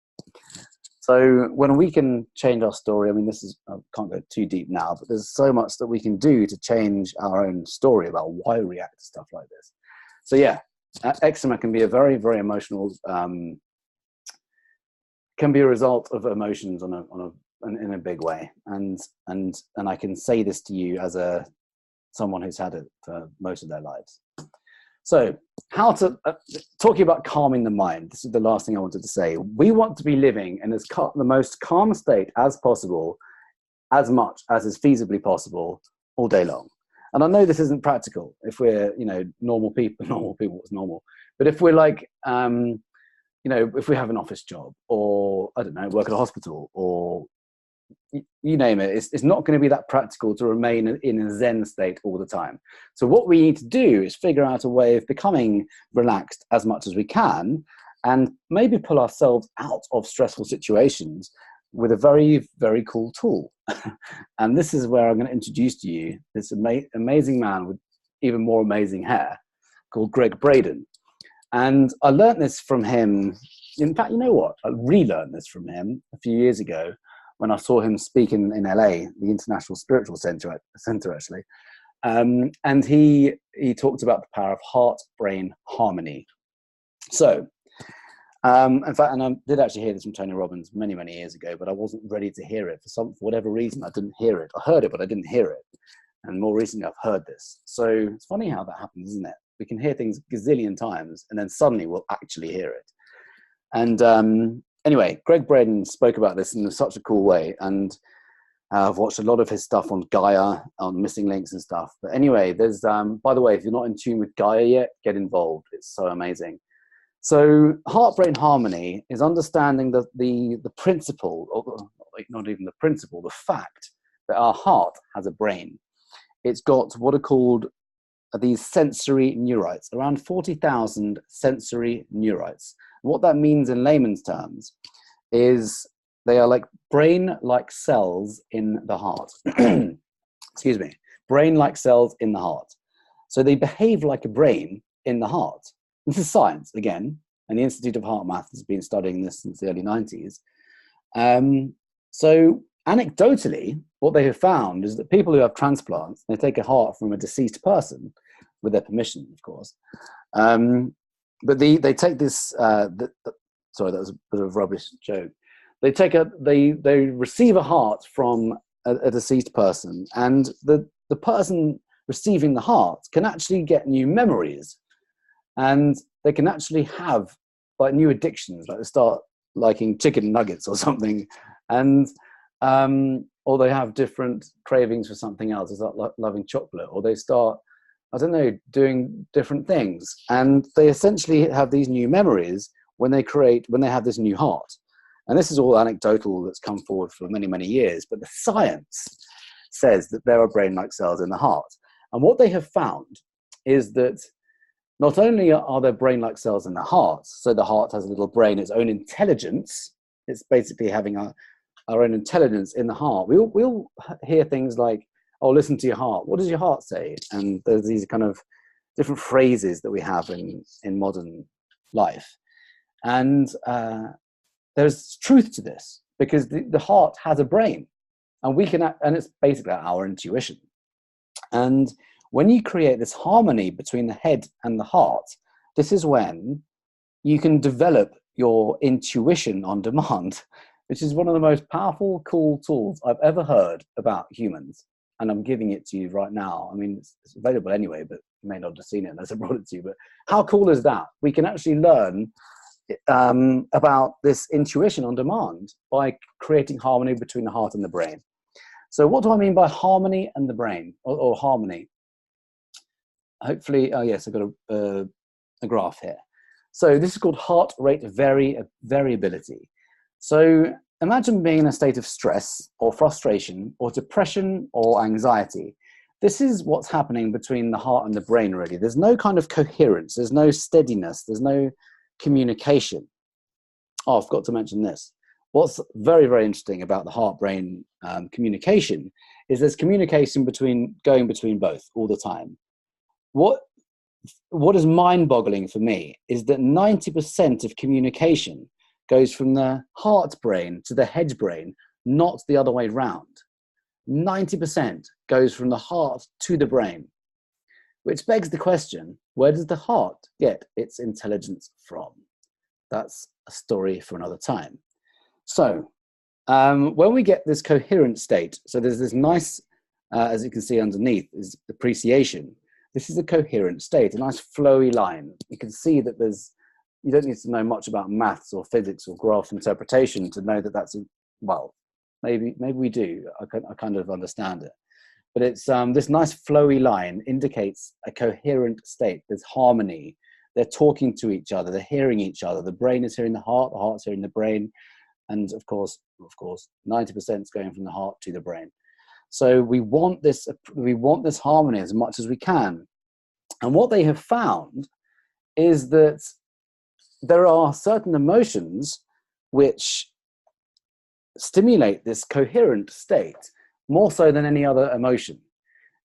Speaker 1: So when we can change our story, I mean, I can't go too deep now, but there's so much that we can do to change our own story about why we react to stuff like this. So yeah, eczema can be a very, very emotional, can be a result of emotions in a big way. And I can say this to you as someone who's had it for most of their lives. So talking about calming the mind, this is the last thing I wanted to say. We want to be living in the most calm state as possible, as much as is feasibly possible, all day long. And I know this isn't practical if we're, normal people is normal. But if we're like, if we have an office job, or I don't know, work at a hospital, or you name it, it's not going to be that practical to remain in a Zen state all the time. So what we need to do is figure out a way of becoming relaxed as much as we can, and maybe pull ourselves out of stressful situations with a very, very cool tool. And this is where I'm going to introduce to you this amazing man with even more amazing hair called Greg Braden. And I learned this from him. In fact, you know what? I relearned this from him a few years ago when I saw him speak in LA, the International Spiritual Center actually. And he talked about the power of heart-brain harmony. So, in fact, and I did actually hear this from Tony Robbins many, many years ago, but I wasn't ready to hear it. For whatever reason, I didn't hear it. I heard it, but I didn't hear it. And more recently, I've heard this. So it's funny how that happens, isn't it? We can hear things a gazillion times, and then suddenly we'll actually hear it. And anyway, Greg Braden spoke about this in such a cool way, and I've watched a lot of his stuff on Gaia, on Missing Links and stuff. But anyway, there's, by the way, if you're not in tune with Gaia yet, get involved. It's so amazing. So heart-brain harmony is understanding the principle, or not even the principle, the fact that our heart has a brain. It's got what are called these sensory neurites, around 40,000 sensory neurites. What that means in layman's terms is they are like brain-like cells in the heart. Excuse me, brain-like cells in the heart. So they behave like a brain in the heart. This is science, again, and the Institute of Heart Math has been studying this since the early 90s. So anecdotally, what they have found is that people who have transplants, they take a heart from a deceased person, with their permission, of course. But they take this, sorry, that was a bit of a rubbish joke. They receive a heart from a deceased person, and the person receiving the heart can actually get new memories, and they can actually have like new addictions, like they start liking chicken nuggets or something, and or they have different cravings for something else. They start loving chocolate, or they start, I don't know, doing different things. And they essentially have these new memories when they have this new heart. And this is all anecdotal that's come forward for many, many years. But the science says that there are brain-like cells in the heart. And what they have found is that not only are there brain-like cells in the heart, so the heart has a little brain, its own intelligence. It's basically having our own intelligence in the heart. We'll hear things like, oh, listen to your heart. What does your heart say? And there's these kind of different phrases that we have in modern life. And there's truth to this, because the heart has a brain, and it's basically our intuition. And when you create this harmony between the head and the heart, this is when you can develop your intuition on demand, which is one of the most powerful, cool tools I've ever heard about humans. And I'm giving it to you right now. I mean, it's available anyway, but you may not have seen it unless I brought it to you. But how cool is that? We can actually learn about this intuition on demand by creating harmony between the heart and the brain. So what do I mean by harmony and the brain, or harmony? Hopefully, oh yes, I've got a graph here. So this is called heart rate variability. So imagine being in a state of stress or frustration or depression or anxiety. This is what's happening between the heart and the brain, really. There's no kind of coherence. There's no steadiness. There's no communication. Oh, I forgot to mention this. What's very, very interesting about the heart-brain communication is there's communication going between both all the time. What is mind-boggling for me is that 90% of communication goes from the heart brain to the head brain, not the other way round. 90% goes from the heart to the brain, which begs the question, where does the heart get its intelligence from? That's a story for another time. So when we get this coherent state, so there's this nice, as you can see underneath, is appreciation. This is a coherent state, a nice flowy line. You can see that you don't need to know much about maths or physics or graph interpretation to know that that's, well, maybe we do. I kind of understand it. But it's this nice flowy line indicates a coherent state. There's harmony. They're talking to each other. They're hearing each other. The brain is hearing the heart's hearing the brain. And of course, 90% is going from the heart to the brain. So we want this harmony as much as we can. And what they have found is that there are certain emotions which stimulate this coherent state more so than any other emotion.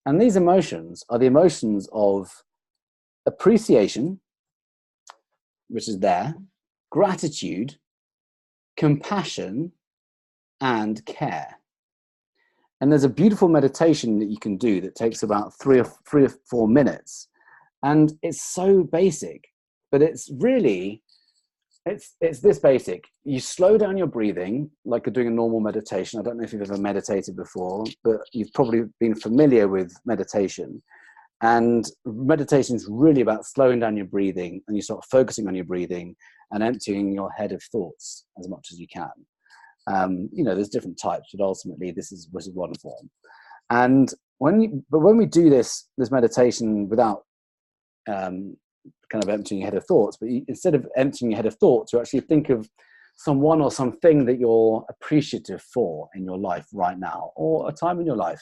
Speaker 1: And these emotions are the emotions of appreciation, which is there, gratitude, compassion, and care. And there's a beautiful meditation that you can do that takes about 3 or 4 minutes. And it's so basic, but it's really, it's this basic. You slow down your breathing like you're doing a normal meditation. I don't know if you've ever meditated before, but you've probably been familiar with meditation. And meditation is really about slowing down your breathing, and you start focusing on your breathing and emptying your head of thoughts as much as you can. There's different types, but ultimately this is one form. And when we do this meditation without kind of emptying your head of thoughts, but instead of emptying your head of thoughts, you actually think of someone or something that you're appreciative for in your life right now, or a time in your life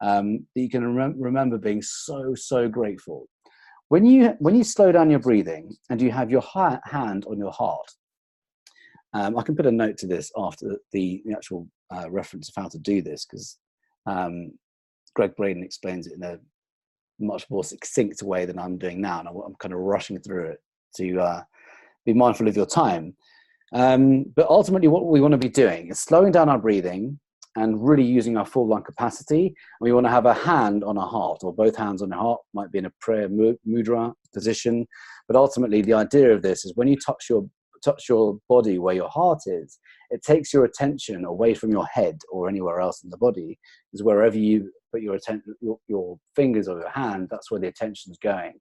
Speaker 1: that you can remember being so grateful. When you slow down your breathing and you have your hand on your heart, I can put a note to this after the actual reference of how to do this, because Greg Braden explains it in a much more succinct way than I'm doing now, and I'm kind of rushing through it to be mindful of your time. But ultimately what we want to be doing is slowing down our breathing and really using our full lung capacity. And we want to have a hand on our heart, or both hands on our heart, might be in a prayer mudra position. But ultimately the idea of this is when you touch your body where your heart is, it takes your attention away from your head or anywhere else in the body, because wherever you put your attention, your fingers or your hand, that's where the attention is going.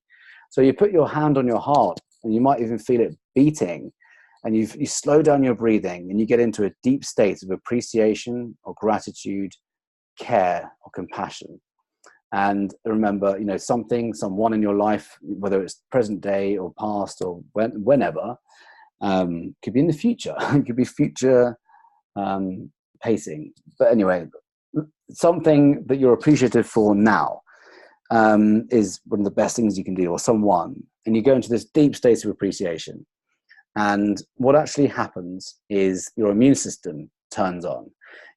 Speaker 1: So you put your hand on your heart, and you might even feel it beating, and you slow down your breathing, and you get into a deep state of appreciation or gratitude, care or compassion. And remember, someone in your life, whether it's present day or past or whenever, could be in the future. It could be future pacing. But anyway, something that you're appreciative for now is one of the best things you can do, or someone. And you go into this deep state of appreciation. And what actually happens is your immune system turns on.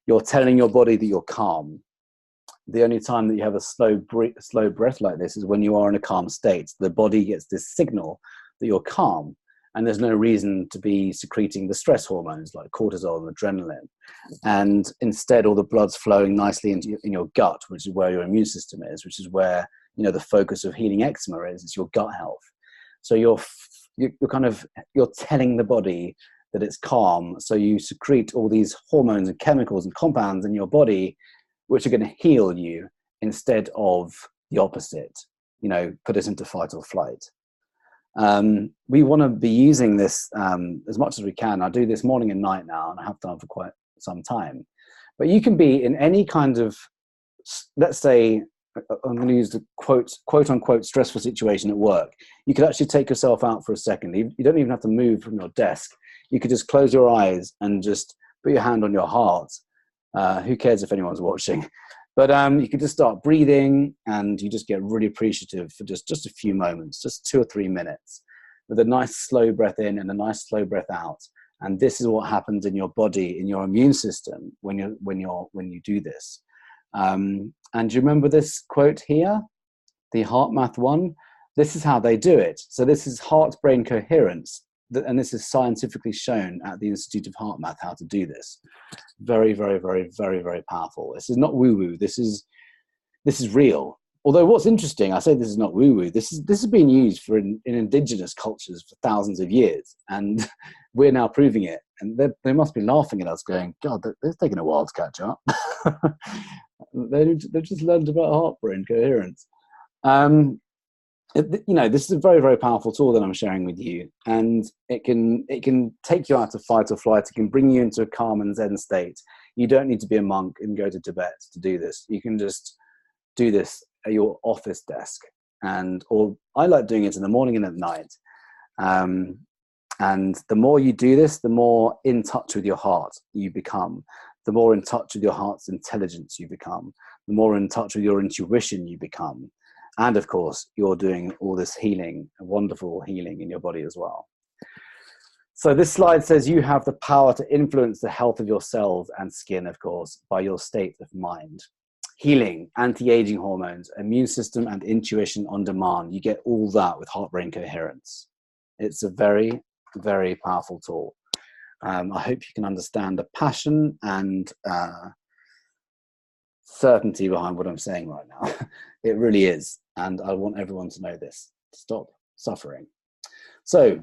Speaker 1: You're telling your body that you're calm. The only time that you have a slow breath like this is when you are in a calm state. The body gets this signal that you're calm, and there's no reason to be secreting the stress hormones like cortisol and adrenaline. And instead, all the blood's flowing nicely in your gut, which is where your immune system is, which is where the focus of healing eczema is. It's your gut health. So you're telling the body that it's calm. So you secrete all these hormones and chemicals and compounds in your body, which are going to heal you instead of the opposite, put us into fight or flight. We want to be using this as much as we can. I do this morning and night now, and I have done for quite some time. But you can be in any kind of, let's say, I'm going to use the quote unquote stressful situation at work. You could actually take yourself out for a second. You don't even have to move from your desk. You could just close your eyes and just put your hand on your heart. Who cares if anyone's watching? But you could just start breathing, and you just get really appreciative for just a few moments, just 2 or 3 minutes, with a nice slow breath in and a nice slow breath out. And this is what happens in your body, in your immune system, when you do this. And do you remember this quote here, the HeartMath one? This is how they do it. So this is heart-brain coherence, and this is scientifically shown at the Institute of HeartMath how to do this. Very, very, very, very, very powerful. This is not woo-woo. This is real. Although what's interesting, I say this is not woo-woo. This has been used in indigenous cultures for thousands of years, and we're now proving it. And they must be laughing at us, going, "God, they're taking a while to catch up." They've just learned about heart-brain coherence. This is a very, very powerful tool that I'm sharing with you, and it can take you out of fight or flight. It can bring you into a calm and zen state. You don't need to be a monk and go to Tibet to do this. You can just do this at your office desk, or I like doing it in the morning and at night. And the more you do this, the more in touch with your heart you become. The more in touch with your heart's intelligence you become. The more in touch with your intuition you become. And of course, you're doing all this healing, wonderful healing in your body as well. So this slide says you have the power to influence the health of your cells and skin, of course, by your state of mind. Healing, anti-aging hormones, immune system, and intuition on demand. You get all that with heart-brain coherence. It's a very, very powerful tool. I hope you can understand the passion and certainty behind what I'm saying right now. It really is. And I want everyone to know this, to stop suffering. So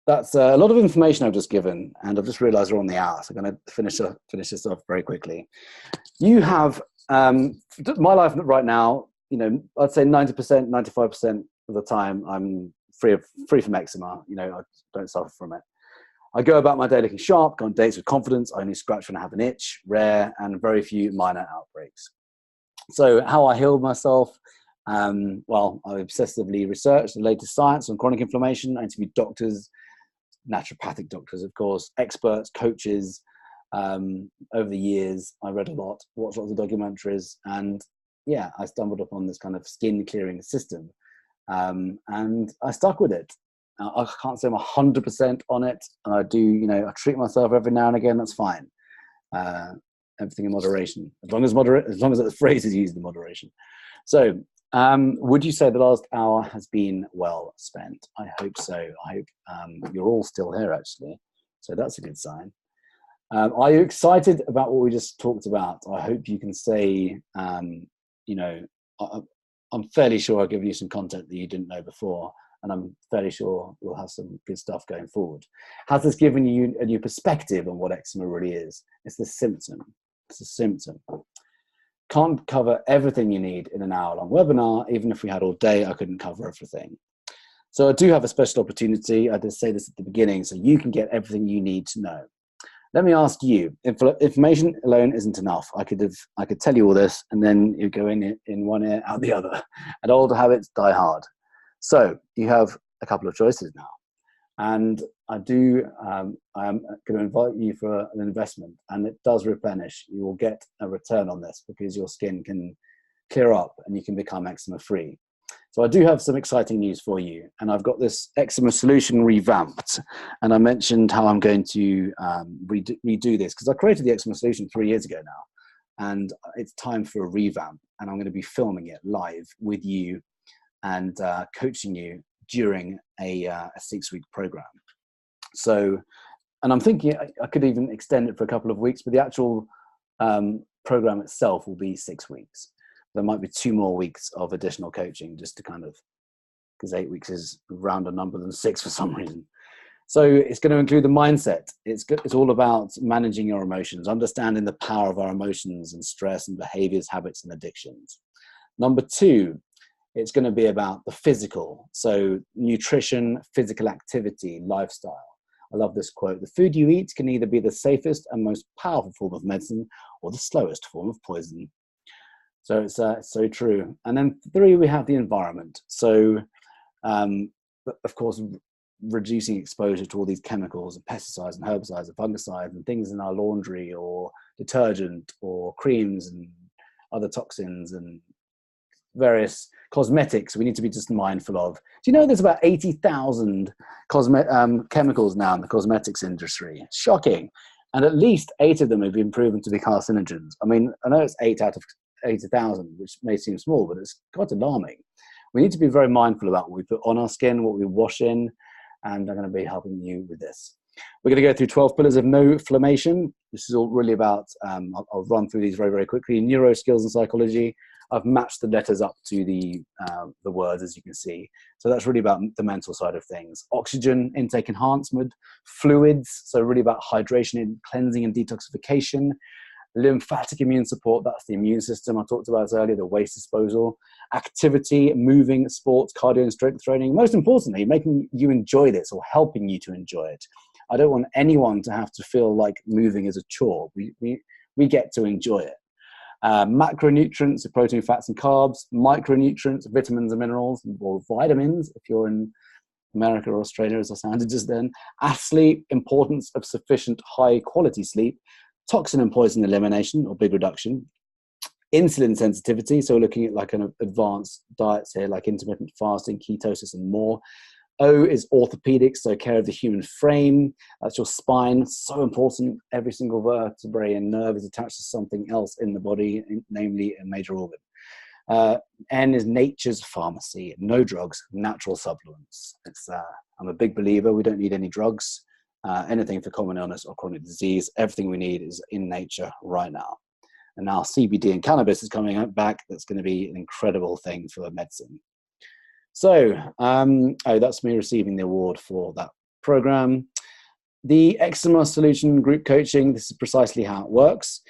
Speaker 1: that's a lot of information I've just given, and I've just realized we're on the hour. So I'm going to finish this off very quickly. You have my life right now, I'd say 90%, 95% of the time I'm free from eczema. I don't suffer from it. I go about my day looking sharp, go on dates with confidence. I only scratch when I have an itch, rare and very few minor outbreaks. So how I healed myself, well, I obsessively researched the latest science on chronic inflammation. I interviewed doctors, naturopathic doctors, of course, experts, coaches. Over the years, I read a lot, watched lots of documentaries, and yeah, I stumbled upon this kind of skin clearing system, and I stuck with it. I can't say I'm 100% on it, and I do, I treat myself every now and again. That's fine. Everything in moderation, as long as the phrase is used in moderation. So, would you say the last hour has been well spent? I hope so. I hope you're all still here, actually. So that's a good sign. Are you excited about what we just talked about? I hope you can say, I'm fairly sure I've given you some content that you didn't know before, and I'm fairly sure we'll have some good stuff going forward. Has this given you a new perspective on what eczema really is? It's the symptom. It's a symptom. Can't cover everything you need in an hour-long webinar. Even if we had all day, I couldn't cover everything. So I do have a special opportunity. I did say this at the beginning, so you can get everything you need to know. Let me ask you, if information alone isn't enough, I could tell you all this, and then you go in one ear, out the other, and old habits die hard. So you have a couple of choices now, and I am going to invite you for an investment, and it does replenish. You will get a return on this because your skin can clear up and you can become eczema free. So I do have some exciting news for you, and I've got this eczema solution revamped, and I mentioned how I'm going to redo this because I created the eczema solution 3 years ago now, and it's time for a revamp, and I'm going to be filming it live with you and coaching you during a 6-week program. So, and I'm thinking I could even extend it for a couple of weeks, but the actual program itself will be 6 weeks. There might be 2 more weeks of additional coaching just to kind of because 8 weeks is a rounder number than 6 for some reason. So it's going to include the mindset. It's all about managing your emotions, understanding the power of our emotions and stress and behaviors, habits, and addictions. Number 2, it's going to be about the physical. So nutrition, physical activity, lifestyle. I love this quote. The food you eat can either be the safest and most powerful form of medicine or the slowest form of poison. So it's so true. And then 3, we have the environment. So, of course, reducing exposure to all these chemicals and pesticides and herbicides and fungicides and things in our laundry or detergent or creams and other toxins and various cosmetics we need to be just mindful of. Do you know there's about 80,000 chemicals now in the cosmetics industry? It's shocking. And at least 8 of them have been proven to be carcinogens. I mean, I know it's 8 out of 80,000, which may seem small, but it's quite alarming. We need to be very mindful about what we put on our skin, what we wash in, and I'm going to be helping you with this. We're going to go through 12 pillars of no inflammation. This is all really about, I'll run through these very, very quickly. Neuro skills and psychology. I've matched the letters up to the words, as you can see. So that's really about the mental side of things. Oxygen intake enhancement, fluids, so really about hydration and cleansing and detoxification. Lymphatic immune support, that's the immune system I talked about earlier, the waste disposal. Activity, moving, sports, cardio and strength training. Most importantly, making you enjoy this or helping you to enjoy it. I don't want anyone to have to feel like moving is a chore. We get to enjoy it. Macronutrients, so protein, fats and carbs. Micronutrients, vitamins and minerals, or vitamins if you're in America or Australia, as I sounded just then. Sleep, importance of sufficient high quality sleep. Toxin and poison elimination or big reduction. Insulin sensitivity, so we're looking at like an advanced diets here, like intermittent fasting, ketosis and more. O is orthopedics, so care of the human frame. That's your spine, so important. Every single vertebrae and nerve is attached to something else in the body, namely a major organ. N is nature's pharmacy, no drugs, natural supplements. I'm a big believer, we don't need any drugs, anything for common illness or chronic disease. Everything we need is in nature right now. And now CBD and cannabis is coming back. That's going to be an incredible thing for medicine. So, that's me receiving the award for that program. The Eczema Solution Group Coaching, this is precisely how it works.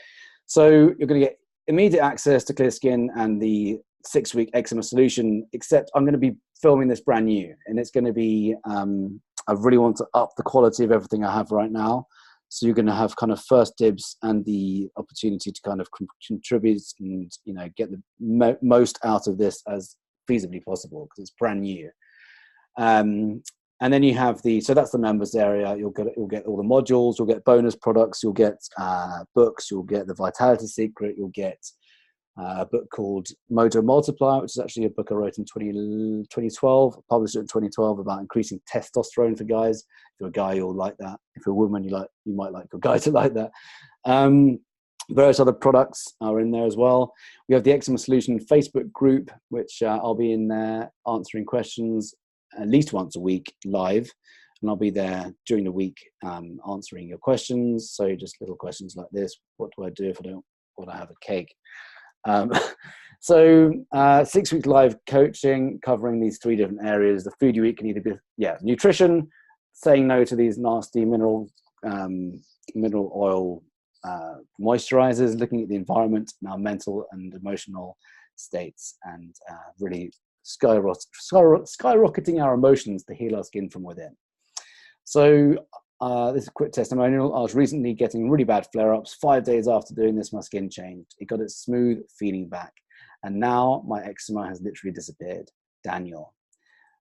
Speaker 1: So you're going to get immediate access to clear skin and the 6-week eczema solution, except I'm going to be filming this brand new, and it's going to be, I really want to up the quality of everything I have right now. So you're going to have kind of first dibs and the opportunity to kind of contribute and, get the most out of this as feasibly possible because it's brand new. And then you have so that's the members area. You'll get all the modules, you'll get bonus products, you'll get books, you'll get the Vitality Secret, you'll get a book called Mojo Multiplier, which is actually a book I wrote in 2012, published it in 2012, about increasing testosterone for guys. If you're a guy, you'll like that. If you're a woman, you might like your guy to like that. Various other products are in there as well. We have the Eczema Solution Facebook group, which I'll be in there answering questions at least once a week live. And I'll be there during the week answering your questions. So just little questions like this. What do I do if I don't want to have a cake? So 6 week live coaching covering these 3 different areas. The food you eat can either be nutrition, saying no to these nasty mineral oil moisturizers, looking at the environment and our mental and emotional states, and really skyrocketing our emotions to heal our skin from within. So this is a quick testimonial. I was recently getting really bad flare-ups. 5 days after doing this, my skin changed. It got its smooth feeling back. And now my eczema has literally disappeared. Daniel.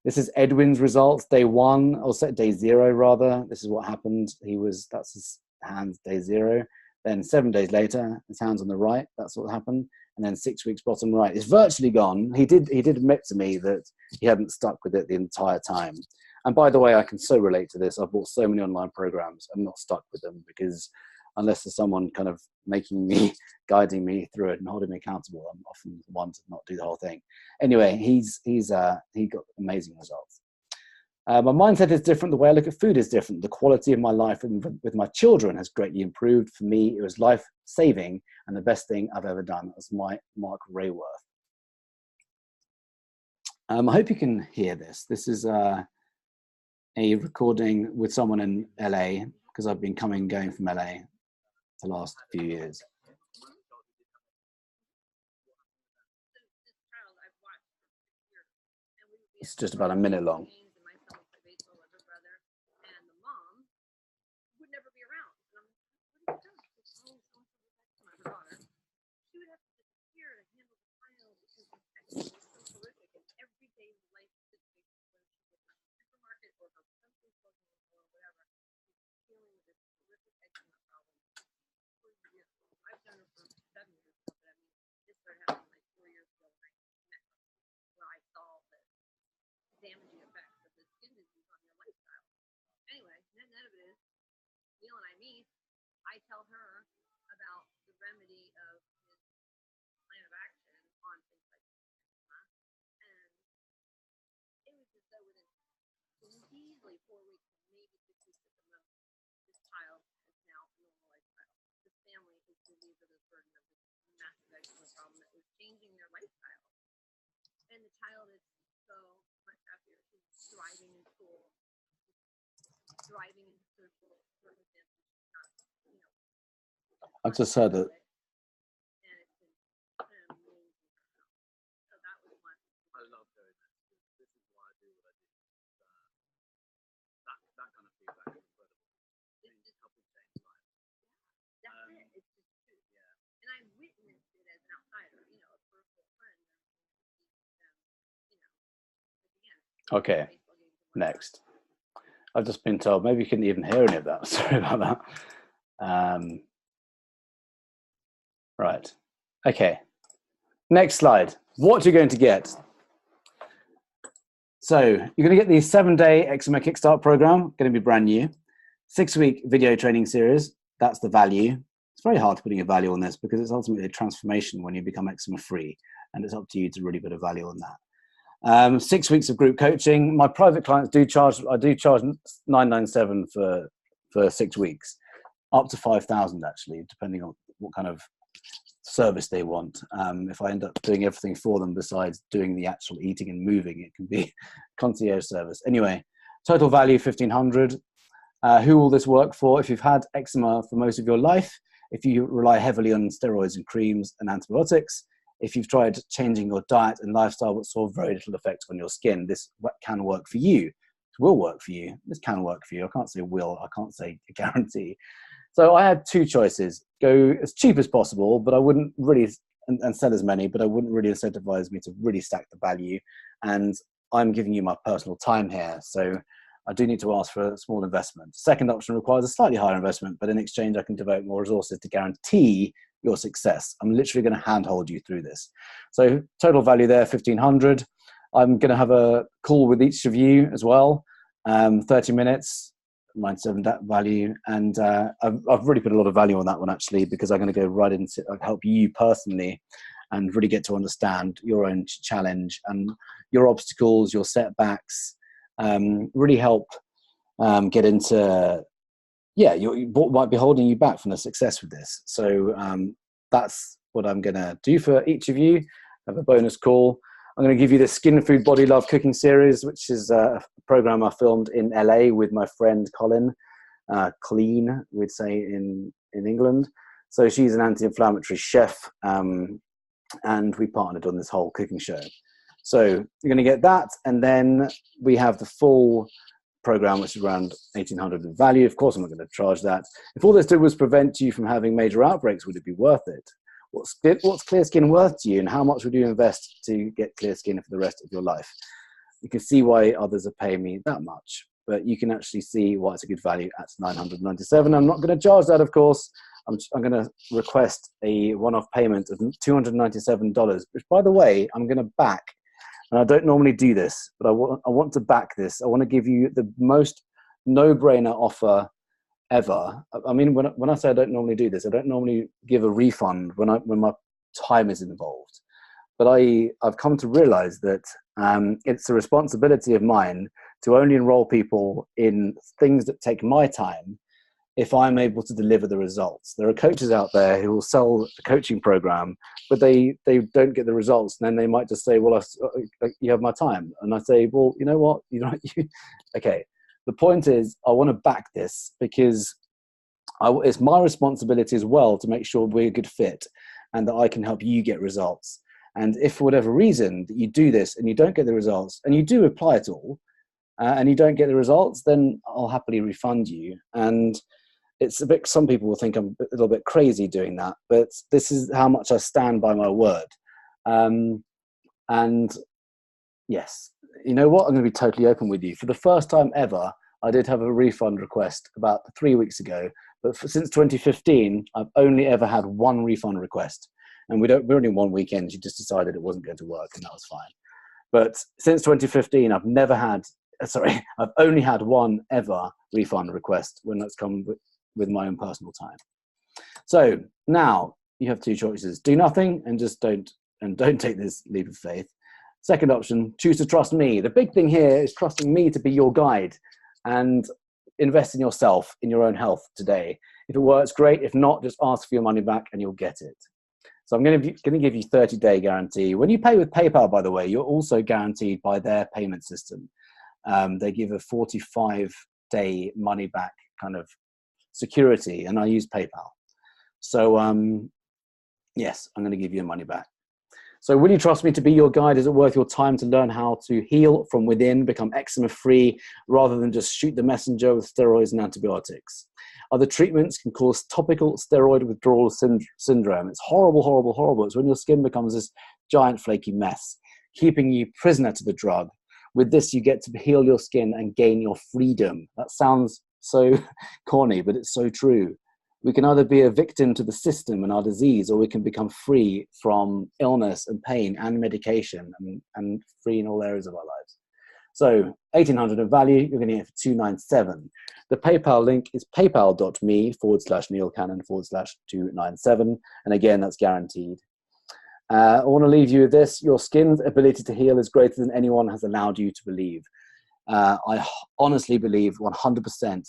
Speaker 1: This is Edwin's results, day 1, or day 0 rather. This is what happened. That's his hands, day 0. Then 7 days later, his hands on the right, that's what happened. And then 6 weeks bottom right. It's virtually gone. He did admit to me that he hadn't stuck with it the entire time. And by the way, I can so relate to this. I've bought so many online programs. I'm not stuck with them because unless there's someone kind of guiding me through it and holding me accountable, I'm often the one to not do the whole thing. Anyway, he got amazing results. My mindset is different. The way I look at food is different. The quality of my life with my children has greatly improved. For me, it was life-saving and the best thing I've ever done. That's Mark Rayworth. I hope you can hear this. This is a recording with someone in LA, because I've been coming and going from LA the last few years. It's just about a minute long.
Speaker 2: Damaging effects of the skin disease on your lifestyle. Anyway, none of it is. Neil and I meet. I tell her about the remedy of his plan of action on things like eczema, and it was just so within easily 4 weeks, maybe 6 weeks at the most, this child is now a normal lifestyle. The family is relieved of the burden of this massive eczema problem that was changing their lifestyle, and the child is so much happier. She's thriving in school, thriving in social circumstances. Not,
Speaker 1: I've just heard that.
Speaker 2: And it's been amazing. So that was one.
Speaker 3: I love doing this. This is why I do what I do. That kind of feedback is incredible. It's helping change lives.
Speaker 2: Yeah, that's it. It's just true.
Speaker 3: Yeah.
Speaker 2: And I witnessed it as an outsider, a peripheral friend.
Speaker 1: Okay, next. I've just been told, maybe you couldn't even hear any of that. Sorry about that. Right. Okay. Next slide. What you're going to get. So you're going to get the 7-day Eczema Kickstart program, going to be brand new. 6-week video training series. That's the value. It's very hard putting a value on this because it's ultimately a transformation when you become eczema free, and it's up to you to really put a value on that. 6 weeks of group coaching. My private clients do charge. I do charge $997 for 6 weeks, up to $5,000 actually, depending on what kind of service they want. If I end up doing everything for them besides doing the actual eating and moving, it can be concierge service. Anyway, total value $1,500. Who will this work for? If you've had eczema for most of your life, if you rely heavily on steroids and creams and antibiotics, if you've tried changing your diet and lifestyle but saw very little effect on your skin, this can work for you. It will work for you. This can work for you. I can't say will. I can't say guarantee. So I had two choices. Go as cheap as possible, but I wouldn't really, and sell as many, but I wouldn't really incentivize me to really stack the value. And I'm giving you my personal time here. So I do need to ask for a small investment. Second option requires a slightly higher investment, but in exchange, I can devote more resources to guarantee your success. I'm literally going to handhold you through this. So total value there, $1,500. I'm going to have a call with each of you as well. 30 minutes, 97 that value. And I've really put a lot of value on that one actually, because I'm going to go right into help you personally and really get to understand your own challenge and your obstacles, your setbacks, really help get into what might be holding you back from the success with this. So that's what I'm going to do for each of you. I have a bonus call. I'm going to give you the Skin Food Body Love cooking series, which is a program I filmed in LA with my friend Colleen, we'd say in England. So she's an anti-inflammatory chef, and we partnered on this whole cooking show. So you're going to get that, and then we have the full program, which is around $1,800 in value. Of course, I'm not going to charge that. If all this did was prevent you from having major outbreaks, would it be worth it? What's clear skin worth to you, and how much would you invest to get clear skin for the rest of your life? You can see why others are paying me that much, but you can actually see why it's a good value at $997. I'm not going to charge that, of course. I'm going to request a one-off payment of $297, which, by the way, I'm going to back. And I don't normally do this, but I want to back this. I want to give you the most no-brainer offer ever. I mean, when I say I don't normally do this, I don't normally give a refund when my time is involved. But I've come to realize that it's a responsibility of mine to only enroll people in things that take my time if I'm able to deliver the results. There are coaches out there who will sell a coaching program, but they don't get the results. And then they might just say, well, you have my time. And I say, well, you know what? Okay. The point is, I want to back this because it's my responsibility as well to make sure we're a good fit and that I can help you get results. And if for whatever reason that you do this and you don't get the results and you do apply it all and you don't get the results, then I'll happily refund you. And it's a bit, some people will think I'm a little bit crazy doing that, but this is how much I stand by my word. And yes, you know what? I'm going to be totally open with you. For the first time ever, I did have a refund request about 3 weeks ago, but since 2015, I've only ever had one refund request. And we're only 1 weekend. She just decided it wasn't going to work, and that was fine. But since 2015, I've only had one ever refund request when that's come with my own personal time. So now you have two choices: do nothing and just don't take this leap of faith. Second option, choose to trust me. The big thing here is trusting me to be your guide and invest in yourself, in your own health today. If it works, great. If not, just ask for your money back and you'll get it. So I'm going to give you 30-day guarantee. When you pay with PayPal, by the way, you're also guaranteed by their payment system. They give a 45-day money back kind of security, and I use PayPal. So yes, I'm going to give you your money back. So will you trust me to be your guide? Is it worth your time to learn how to heal from within, become eczema free, rather than just shoot the messenger with steroids and antibiotics? Other treatments can cause topical steroid withdrawal syndrome. It's horrible, horrible, horrible. It's when your skin becomes this giant flaky mess, keeping you prisoner to the drug. With this, you get to heal your skin and gain your freedom. That sounds so corny, but it's so true. We can either be a victim to the system and our disease, or we can become free from illness and pain and medication and free in all areas of our lives. So $1,800 of value, you're going to get it for $297. The PayPal link is paypal.me/Neil Cannon/297. And again, that's guaranteed. I want to leave you with this. Your skin's ability to heal is greater than anyone has allowed you to believe. I honestly believe 100%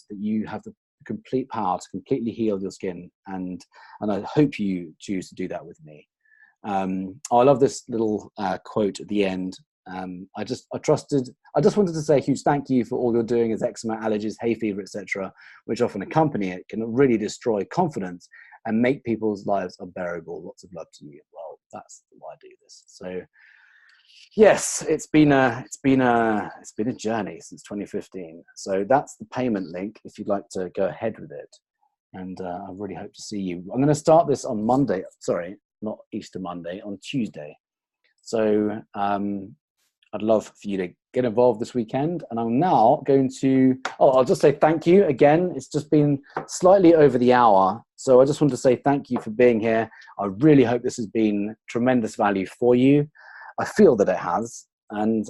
Speaker 1: that you have the complete power to completely heal your skin. And I hope you choose to do that with me. I love this little quote at the end. I just wanted to say a huge thank you for all you're doing as eczema, allergies, hay fever, etc., which often accompany it, can really destroy confidence and make people's lives unbearable. Lots of love to you. Well, that's why I do this. So yes, it's been a journey since 2015. So that's the payment link if you'd like to go ahead with it. And I really hope to see you. I'm going to start this on Monday. Sorry, not Easter Monday, on Tuesday. So I'd love for you to get involved this weekend. And I'm now going to, I'll just say thank you again. It's just been slightly over the hour. So I just want to say thank you for being here. I really hope this has been tremendous value for you. I feel that it has. And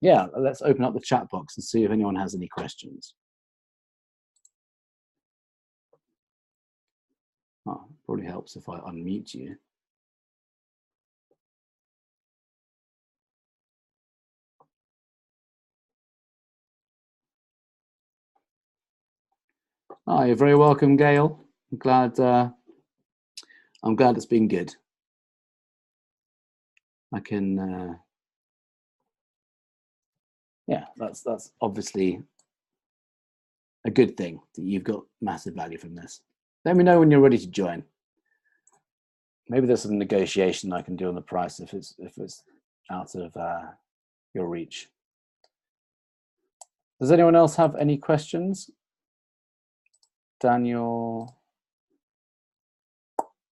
Speaker 1: yeah, let's open up the chat box and see if anyone has any questions. Oh, probably helps if I unmute you. Oh, you're very welcome, Gail. I'm glad it's been good. I can, yeah, that's obviously a good thing that you've got massive value from this. Let me know when you're ready to join. Maybe there's some negotiation I can do on the price if it's out of your reach. Does anyone else have any questions? Daniel,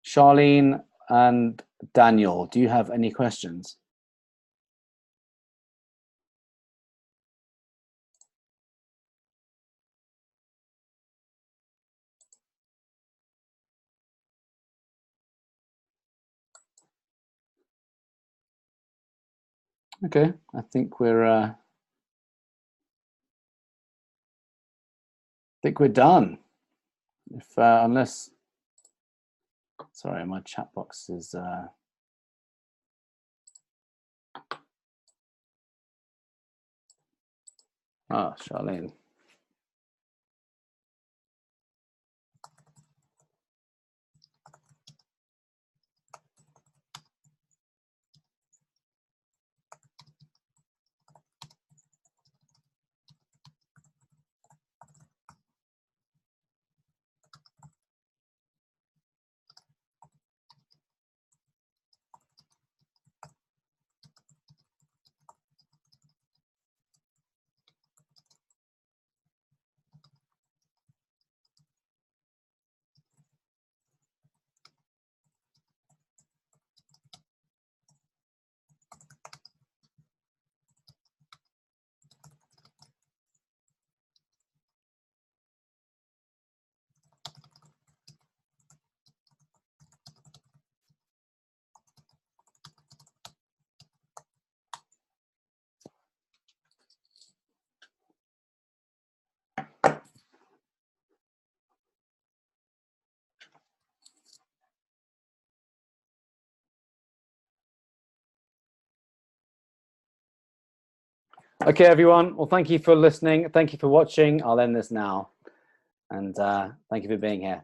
Speaker 1: Charlene and Daniel, do you have any questions? Okay, I think we're done. If unless, sorry, my chat box is. Charlene. Okay, everyone. Well, thank you for listening. Thank you for watching. I'll end this now. And thank you for being here.